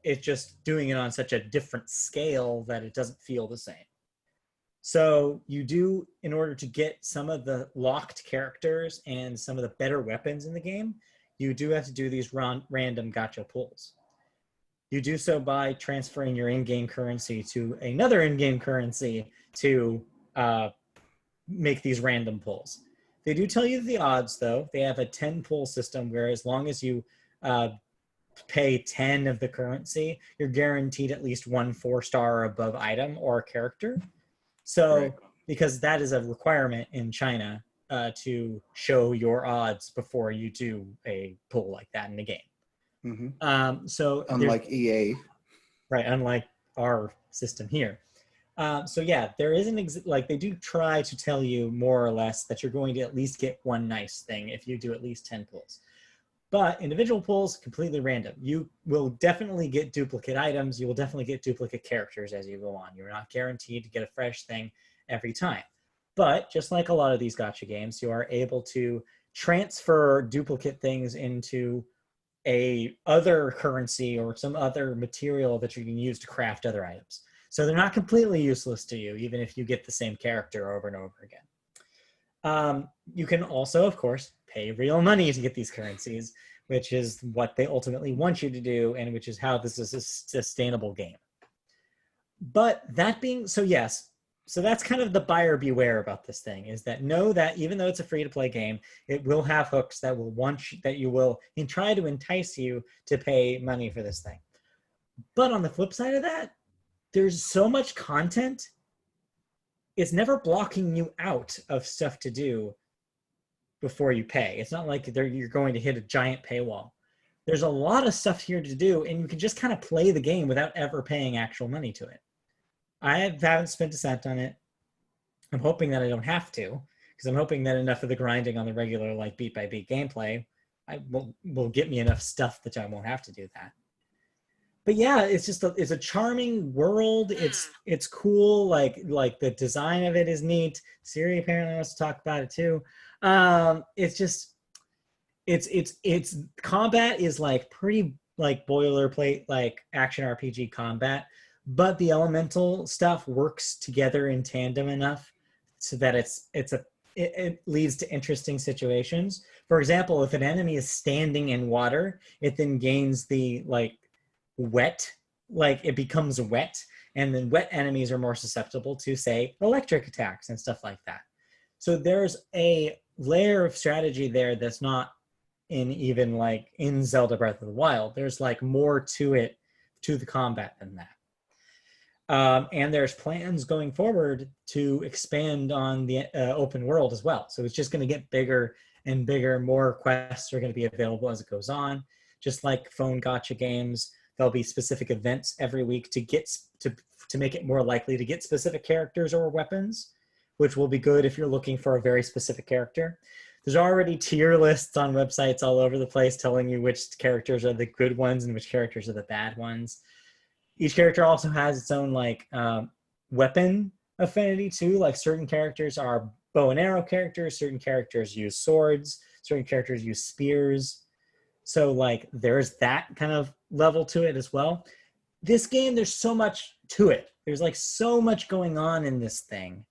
It's just doing it on such a different scale that it doesn't feel the same. So you do, in order to get some of the locked characters and some of the better weapons in the game, you do have to do these random gacha pulls. You do so by transferring your in-game currency to another in-game currency to make these random pulls. They do tell you the odds, though. They have a 10 pull system where as long as you pay 10 of the currency, you're guaranteed at least 1 4-star or above item or character. So, right. Because that is a requirement in China to show your odds before you do a pull like that in the game.
Mm-hmm.
So
unlike EA.
Right, unlike our system here. So yeah, there isn't like they do try to tell you more or less that you're going to at least get one nice thing if you do at least 10 pulls. But individual pulls, completely random. You will definitely get duplicate items. You will definitely get duplicate characters as you go on. You're not guaranteed to get a fresh thing every time. But just like a lot of these gacha games, you are able to transfer duplicate things into a other currency or some other material that you can use to craft other items. So they're not completely useless to you, even if you get the same character over and over again. You can also, of course, pay real money to get these currencies, which is what they ultimately want you to do, and which is how this is a sustainable game. But that being, so yes, so that's kind of the buyer beware about this thing, is that know that even though it's a free-to-play game, it will have hooks that will that you will and try to entice you to pay money for this thing. But on the flip side of that, there's so much content, it's never blocking you out of stuff to do before you pay. It's not like you're going to hit a giant paywall. There's a lot of stuff here to do, and you can just kind of play the game without ever paying actual money to it. I haven't spent a cent on it. I'm hoping that I don't have to, because I'm hoping that enough of the grinding on the regular, like beat by beat gameplay, will get me enough stuff that I won't have to do that. But yeah, it's just it's a charming world. It's cool. Like the design of it is neat. Siri apparently wants to talk about it too. It's just it's combat is like pretty like boilerplate like action RPG combat, but the elemental stuff works together in tandem enough so that it leads to interesting situations. For example, if an enemy is standing in water, it then gains the like wet, like it becomes wet, and then wet enemies are more susceptible to, say, electric attacks and stuff like that. So there's a layer of strategy there that's not in even like in Zelda Breath of the Wild. There's like more to it, to the combat than that. And there's plans going forward to expand on the open world as well. So it's just going to get bigger and bigger. More quests are going to be available as it goes on. Just like phone gotcha games, there'll be specific events every week to make it more likely to get specific characters or weapons, which will be good if you're looking for a very specific character. There's already tier lists on websites all over the place telling you which characters are the good ones and which characters are the bad ones. Each character also has its own like weapon affinity too. Like certain characters are bow and arrow characters, certain characters use swords, certain characters use spears. So like there's that kind of level to it as well. This game, there's so much to it. There's like so much going on in this thing.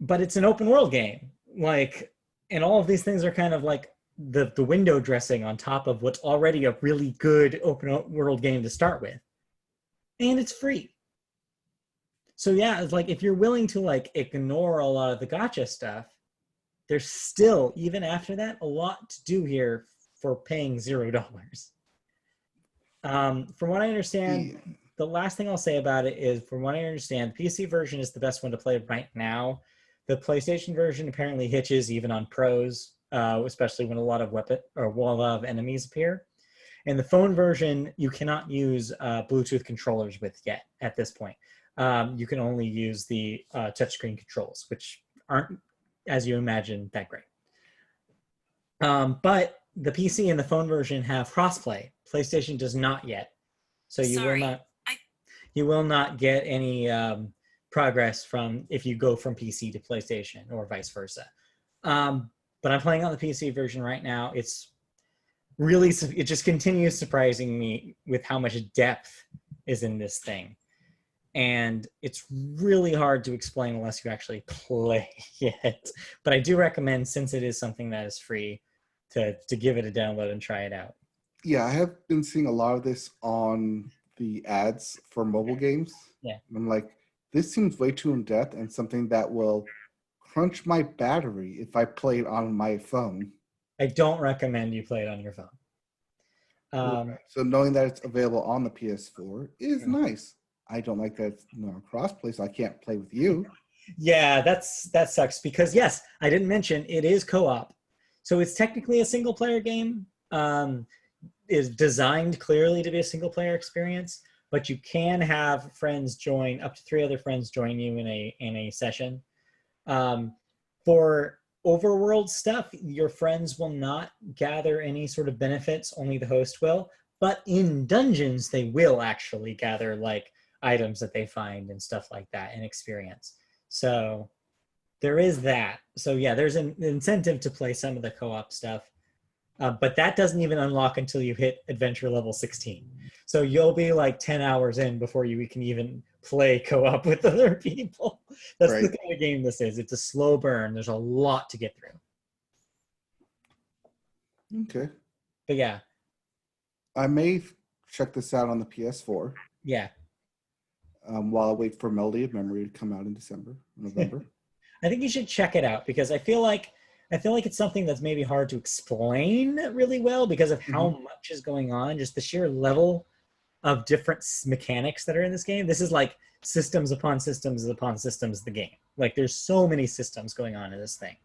But it's an open world game. Like, and all of these things are kind of like the window dressing on top of what's already a really good open world game to start with. And it's free. So yeah, it's like if you're willing to like ignore a lot of the gotcha stuff, there's still, even after that, a lot to do here for paying $0. From what I understand, the last thing I'll say about it is, from what I understand, the PC version is the best one to play right now. The PlayStation version apparently hitches even on pros, especially when a lot of enemies appear. And the phone version, you cannot use Bluetooth controllers with yet at this point. You can only use the touchscreen controls, which aren't, as you imagine, that great. But the PC and the phone version have crossplay. PlayStation does not yet, so you will not get any progress from if you go from PC to PlayStation or vice versa. But I'm playing on the PC version right now. It's really, it just continues surprising me with how much depth is in this thing. And it's really hard to explain unless you actually play it. But I do recommend, since it is something that is free, to give it a download and try it out.
Yeah, I have been seeing a lot of this on the ads for mobile games.
Yeah.
I'm like, this seems way too in depth and something that will crunch my battery if I play it on my phone.
I don't recommend you play it on your phone.
So knowing that it's available on the PS4 is nice. I don't like that it's not crossplay, so I can't play with you.
Yeah, that sucks because, yes, I didn't mention it is co-op. So it's technically a single player game. Is designed clearly to be a single player experience, but you can have friends join, up to 3 other friends join you in a session. For overworld stuff, your friends will not gather any sort of benefits, only the host will. But in dungeons, they will actually gather like items that they find and stuff like that and experience. So there is that. So yeah, there's an incentive to play some of the co-op stuff. But that doesn't even unlock until you hit adventure level 16. So you'll be like 10 hours in before you can even play co-op with other people. That's right. The kind of game this is. It's a slow burn. There's a lot to get through.
Okay.
But yeah.
I may check this out on the PS4.
Yeah.
While I wait for Melody of Memory to come out in November.
I think you should check it out because I feel like it's something that's maybe hard to explain really well because of how much is going on, just the sheer level of different mechanics that are in this game. This is like systems upon systems upon systems of the game. Like there's so many systems going on in this thing.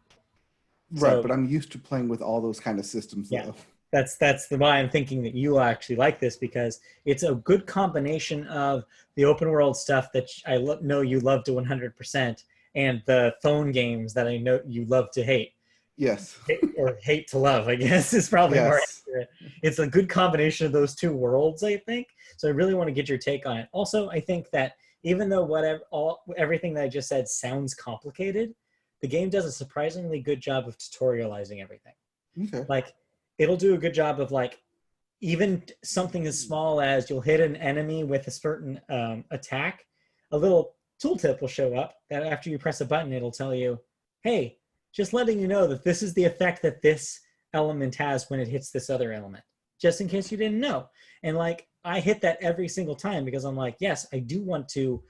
Right, so, but I'm used to playing with all those kind of systems,
yeah,
though.
That's why I'm thinking that you actually like this, because it's a good combination of the open world stuff that I know you love to 100% and the phone games that I know you love to hate.
Yes.
Or hate to love, I guess, is probably more accurate. It's a good combination of those two worlds, I think. So I really want to get your take on it. Also, I think that even though everything that I just said sounds complicated, the game does a surprisingly good job of tutorializing everything.
Okay.
Like, it'll do a good job of like, even something as small as you'll hit an enemy with a certain attack, a little tooltip will show up that after you press a button, it'll tell you, hey, just letting you know that this is the effect that this element has when it hits this other element, just in case you didn't know. And like, I hit that every single time because I'm like, yes, I do want to,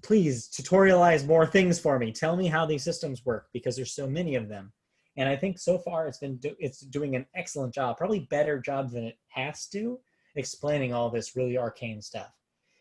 please tutorialize more things for me. Tell me how these systems work because there's so many of them. And I think so far it's doing an excellent job, probably better job than it has to, explaining all this really arcane stuff.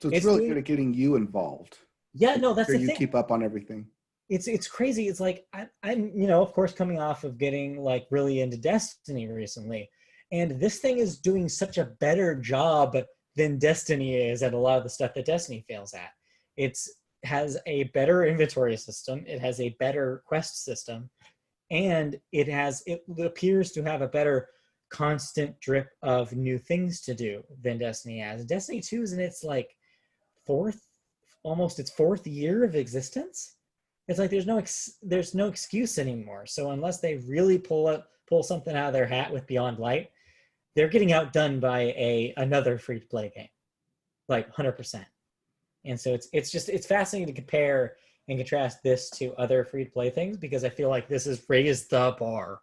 So it's
It's
really
doing,
good at getting you involved.
yeah, no, that's
Sure,
the
you
thing.
keep up on everything.
It's crazy. It's like I'm, of course, coming off of getting like really into Destiny recently, and this thing is doing such a better job than Destiny is at a lot of the stuff that Destiny fails at. It's has a better inventory system. It has a better quest system, and it appears to have a better constant drip of new things to do than Destiny has. Destiny 2 is in its like fourth, almost its fourth year of existence. It's like there's no excuse anymore. So unless they really pull something out of their hat with Beyond Light, they're getting outdone by another free to play game, like 100%. And so it's fascinating to compare and contrast this to other free to play things because I feel like this has raised the bar.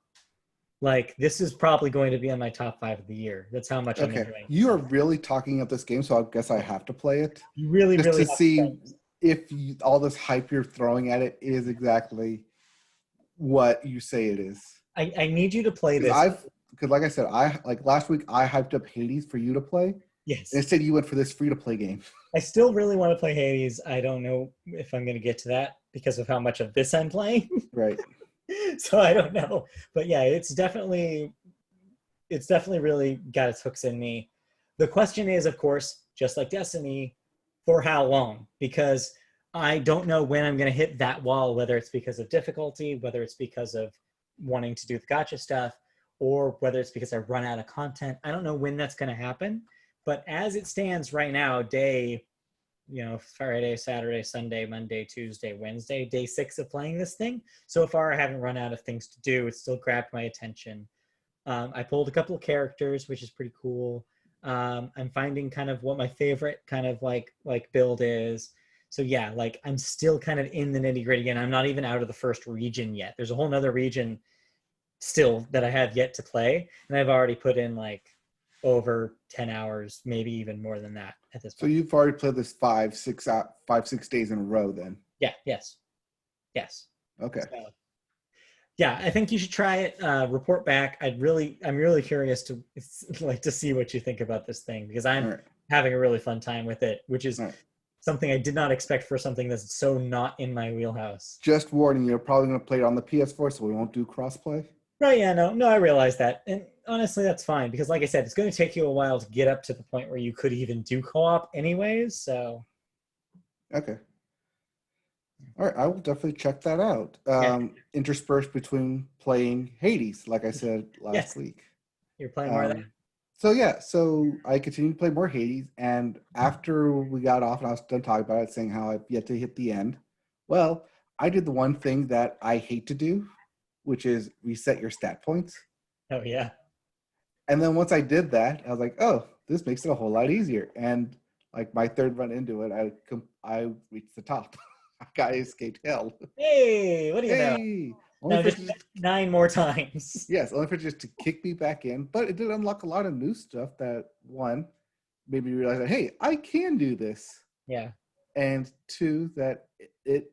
Like this is probably going to be on my top 5 of the year. That's how much I'm
Okay,
enjoying
you
this.
are really talking up this game, so I guess I have to play it
You really,
just
really
to
have to play
see
this.
if all this hype you're throwing at it is exactly what you say it is.
I need you to play
Because
this.
because like I said, I like last week I hyped up Hades for you to play, and
Yes.
instead you went for this free to play game.
I still really want to play Hades. I don't know if I'm going to get to that because of how much of this I'm playing.
Right.
So I don't know. But yeah, it's definitely really got its hooks in me. The question is, of course, just like Destiny, for how long? Because I don't know when I'm going to hit that wall, whether it's because of difficulty, whether it's because of wanting to do the gotcha stuff, or whether it's because I run out of content. I don't know when that's going to happen. But as it stands right now, Friday, Saturday, Sunday, Monday, Tuesday, Wednesday, day 6 of playing this thing. So far, I haven't run out of things to do. It still grabbed my attention. I pulled a couple of characters, which is pretty cool. I'm finding kind of what my favorite kind of like build is. So yeah, like I'm still kind of in the nitty gritty, and I'm not even out of the first region yet. There's a whole nother region still that I have yet to play, and I've already put in like over 10 hours, maybe even more than that at this
So
point.
you've already played this 5, 6 days in a row, then.
Yeah, yes.
Okay.
So yeah, I think you should try it. Report back. I'm really curious to like to see what you think about this thing because
All
I'm
right.
having a really fun time with it, which is
All right.
something I did not expect for something that's so not in my wheelhouse.
Just warning you, you're probably going to play it on the PS4, so we won't do crossplay.
Right? Yeah, no, I realize that, and honestly, that's fine because, like I said, it's going to take you a while to get up to the point where you could even do co-op, anyways. So
Okay. All right, I will definitely check that out.
yeah,
Interspersed between playing Hades, like I said last
yes,
week.
you're playing more of that.
Um, so I continued to play more Hades, and after we got off and I was done talking about it, saying how I've yet to hit the end, well, I did the one thing that I hate to do, which is reset your stat points.
Oh yeah,
And then once I did that, I was like, oh, this makes it a whole lot easier. And like my third run into it, I reached the top. I escaped hell.
hey, what do you know?
Hey, only
Now
for
just 9 more times.
yes, only for just to kick me back in. But it did unlock a lot of new stuff that one made me realize that hey, I can do this.
Yeah,
And two, that it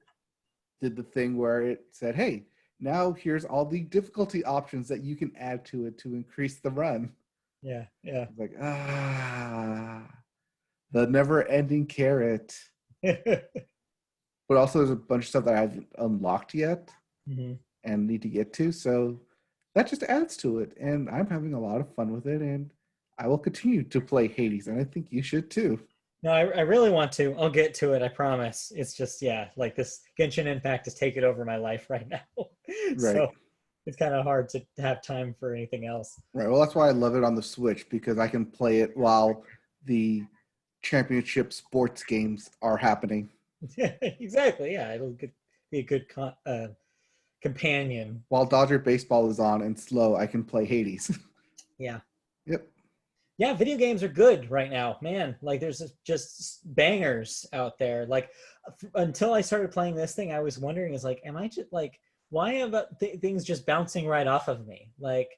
did the thing where it said, hey, now here's all the difficulty options that you can add to it to increase the run.
yeah.
It's like the never-ending carrot. But also, there's a bunch of stuff that I haven't unlocked yet
hmm
and need to get to. So that just adds to it. And I'm having a lot of fun with it. And I will continue to play Hades. And I think you should too.
No, I really want to. I'll get to it. I promise. It's just yeah, like this Genshin Impact is taking over my life right now,
Right.
so it's kind of hard to have time for anything else.
Right. Well, that's why I love it on the Switch because I can play it while the championship sports games are happening.
Exactly. Yeah, be a good companion.
While Dodger Baseball is on and slow, I can play Hades.
Yeah.
Yep.
Yeah, video games are good right now, man. Like there's just bangers out there. Like until I started playing this thing, I was wondering, is like, am I just like, why have things just bouncing right off of me? Like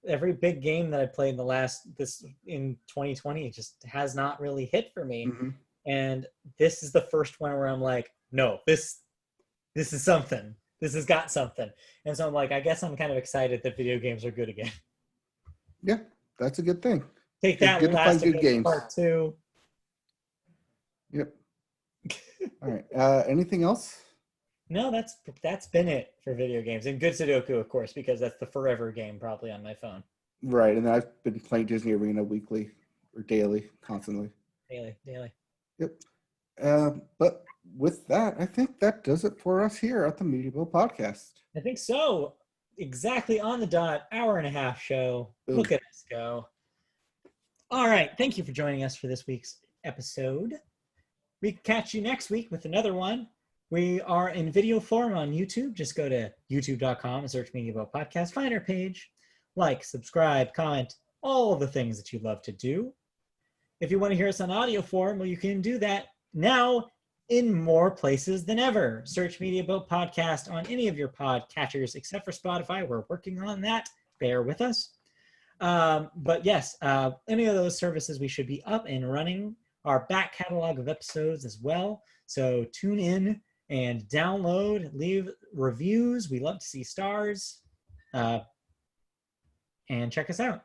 every big game that I played in this in 2020 just has not really hit for me.
Mm-hmm.
And this is the first one where I'm like, no, this is something. This has got something. And so I'm like, I guess I'm kind of excited that video games are good again.
Yeah, that's a good thing.
Take
It's
that,
good to find
Last of
good
Us
games.
Part 2.
Yep. All right. Anything else?
No, that's been it for video games. And good Sudoku, of course, because that's the forever game probably on my phone.
Right. And I've been playing Disney Arena weekly or daily, constantly.
Daily.
Yep. But with that, I think that does it for us here at the Medieval Podcast.
I think so. Exactly on the dot, hour and a half show.
Boom.
Look at us go. All right. Thank you for joining us for this week's episode. We can catch you next week with another one. We are in video form on YouTube. Just go to youtube.com and search Media Boat Podcast. Find our page. Like, subscribe, comment, all of the things that you love to do. If you want to hear us on audio form, well, you can do that now in more places than ever. Search Media Boat Podcast on any of your podcatchers except for Spotify. We're working on that. Bear with us. But yes, any of those services, we should be up and running. Our back catalog of episodes as well. So tune in and download, leave reviews. We love to see stars. And check us out.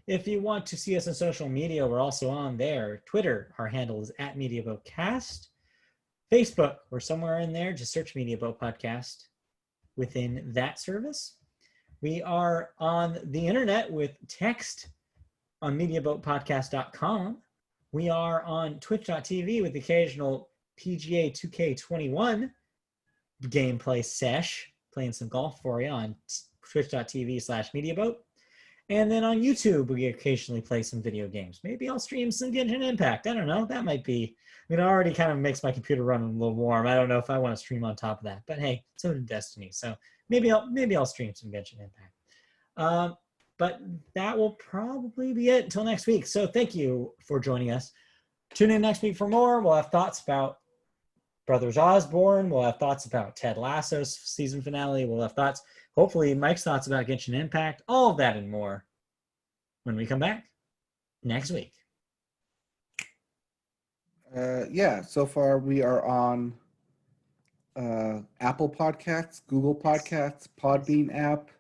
If you want to see us on social media, we're also on there. Twitter, our handle is @MediaBoatCast. Facebook, we're somewhere in there. Just search Media Boat Podcast within that service. We are on the internet with text on MediaBoatPodcast.com. We are on Twitch.tv with occasional PGA 2K21 gameplay sesh, playing some golf for you on Twitch.tv/MediaBoat. And then on YouTube, we occasionally play some video games. Maybe I'll stream some Genshin Impact. I don't know. That might be, it already kind of makes my computer run a little warm. I don't know if I want to stream on top of that. But hey, so did Destiny. So maybe I'll stream some Genshin Impact. But that will probably be it until next week. So thank you for joining us. Tune in next week for more. We'll have thoughts about Brothers Osborne. We'll have thoughts about Ted Lasso's season finale. We'll have thoughts, hopefully Mike's thoughts about Genshin Impact, all of that and more when we come back next week.
So far we are on Apple Podcasts, Google Podcasts, Podbean app,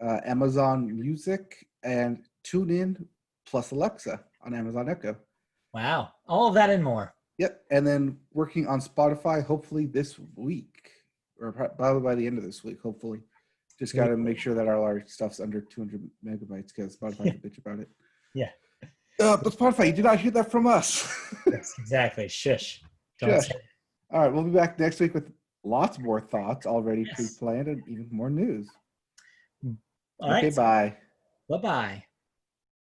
Amazon Music, and TuneIn plus Alexa on Amazon Echo.
Wow. All of that and more.
Yep. And then working on Spotify, hopefully this week, or probably by the end of this week, hopefully. Just got to make sure that all our stuff's under 200 megabytes because Spotify can bitch about it.
Yeah.
But Spotify, you did not hear that from us.
Yes, exactly. Shush. Don't say it.
All right. We'll be back next week with lots more thoughts already pre-planned and even more news.
All right.
Bye.
Bye-bye.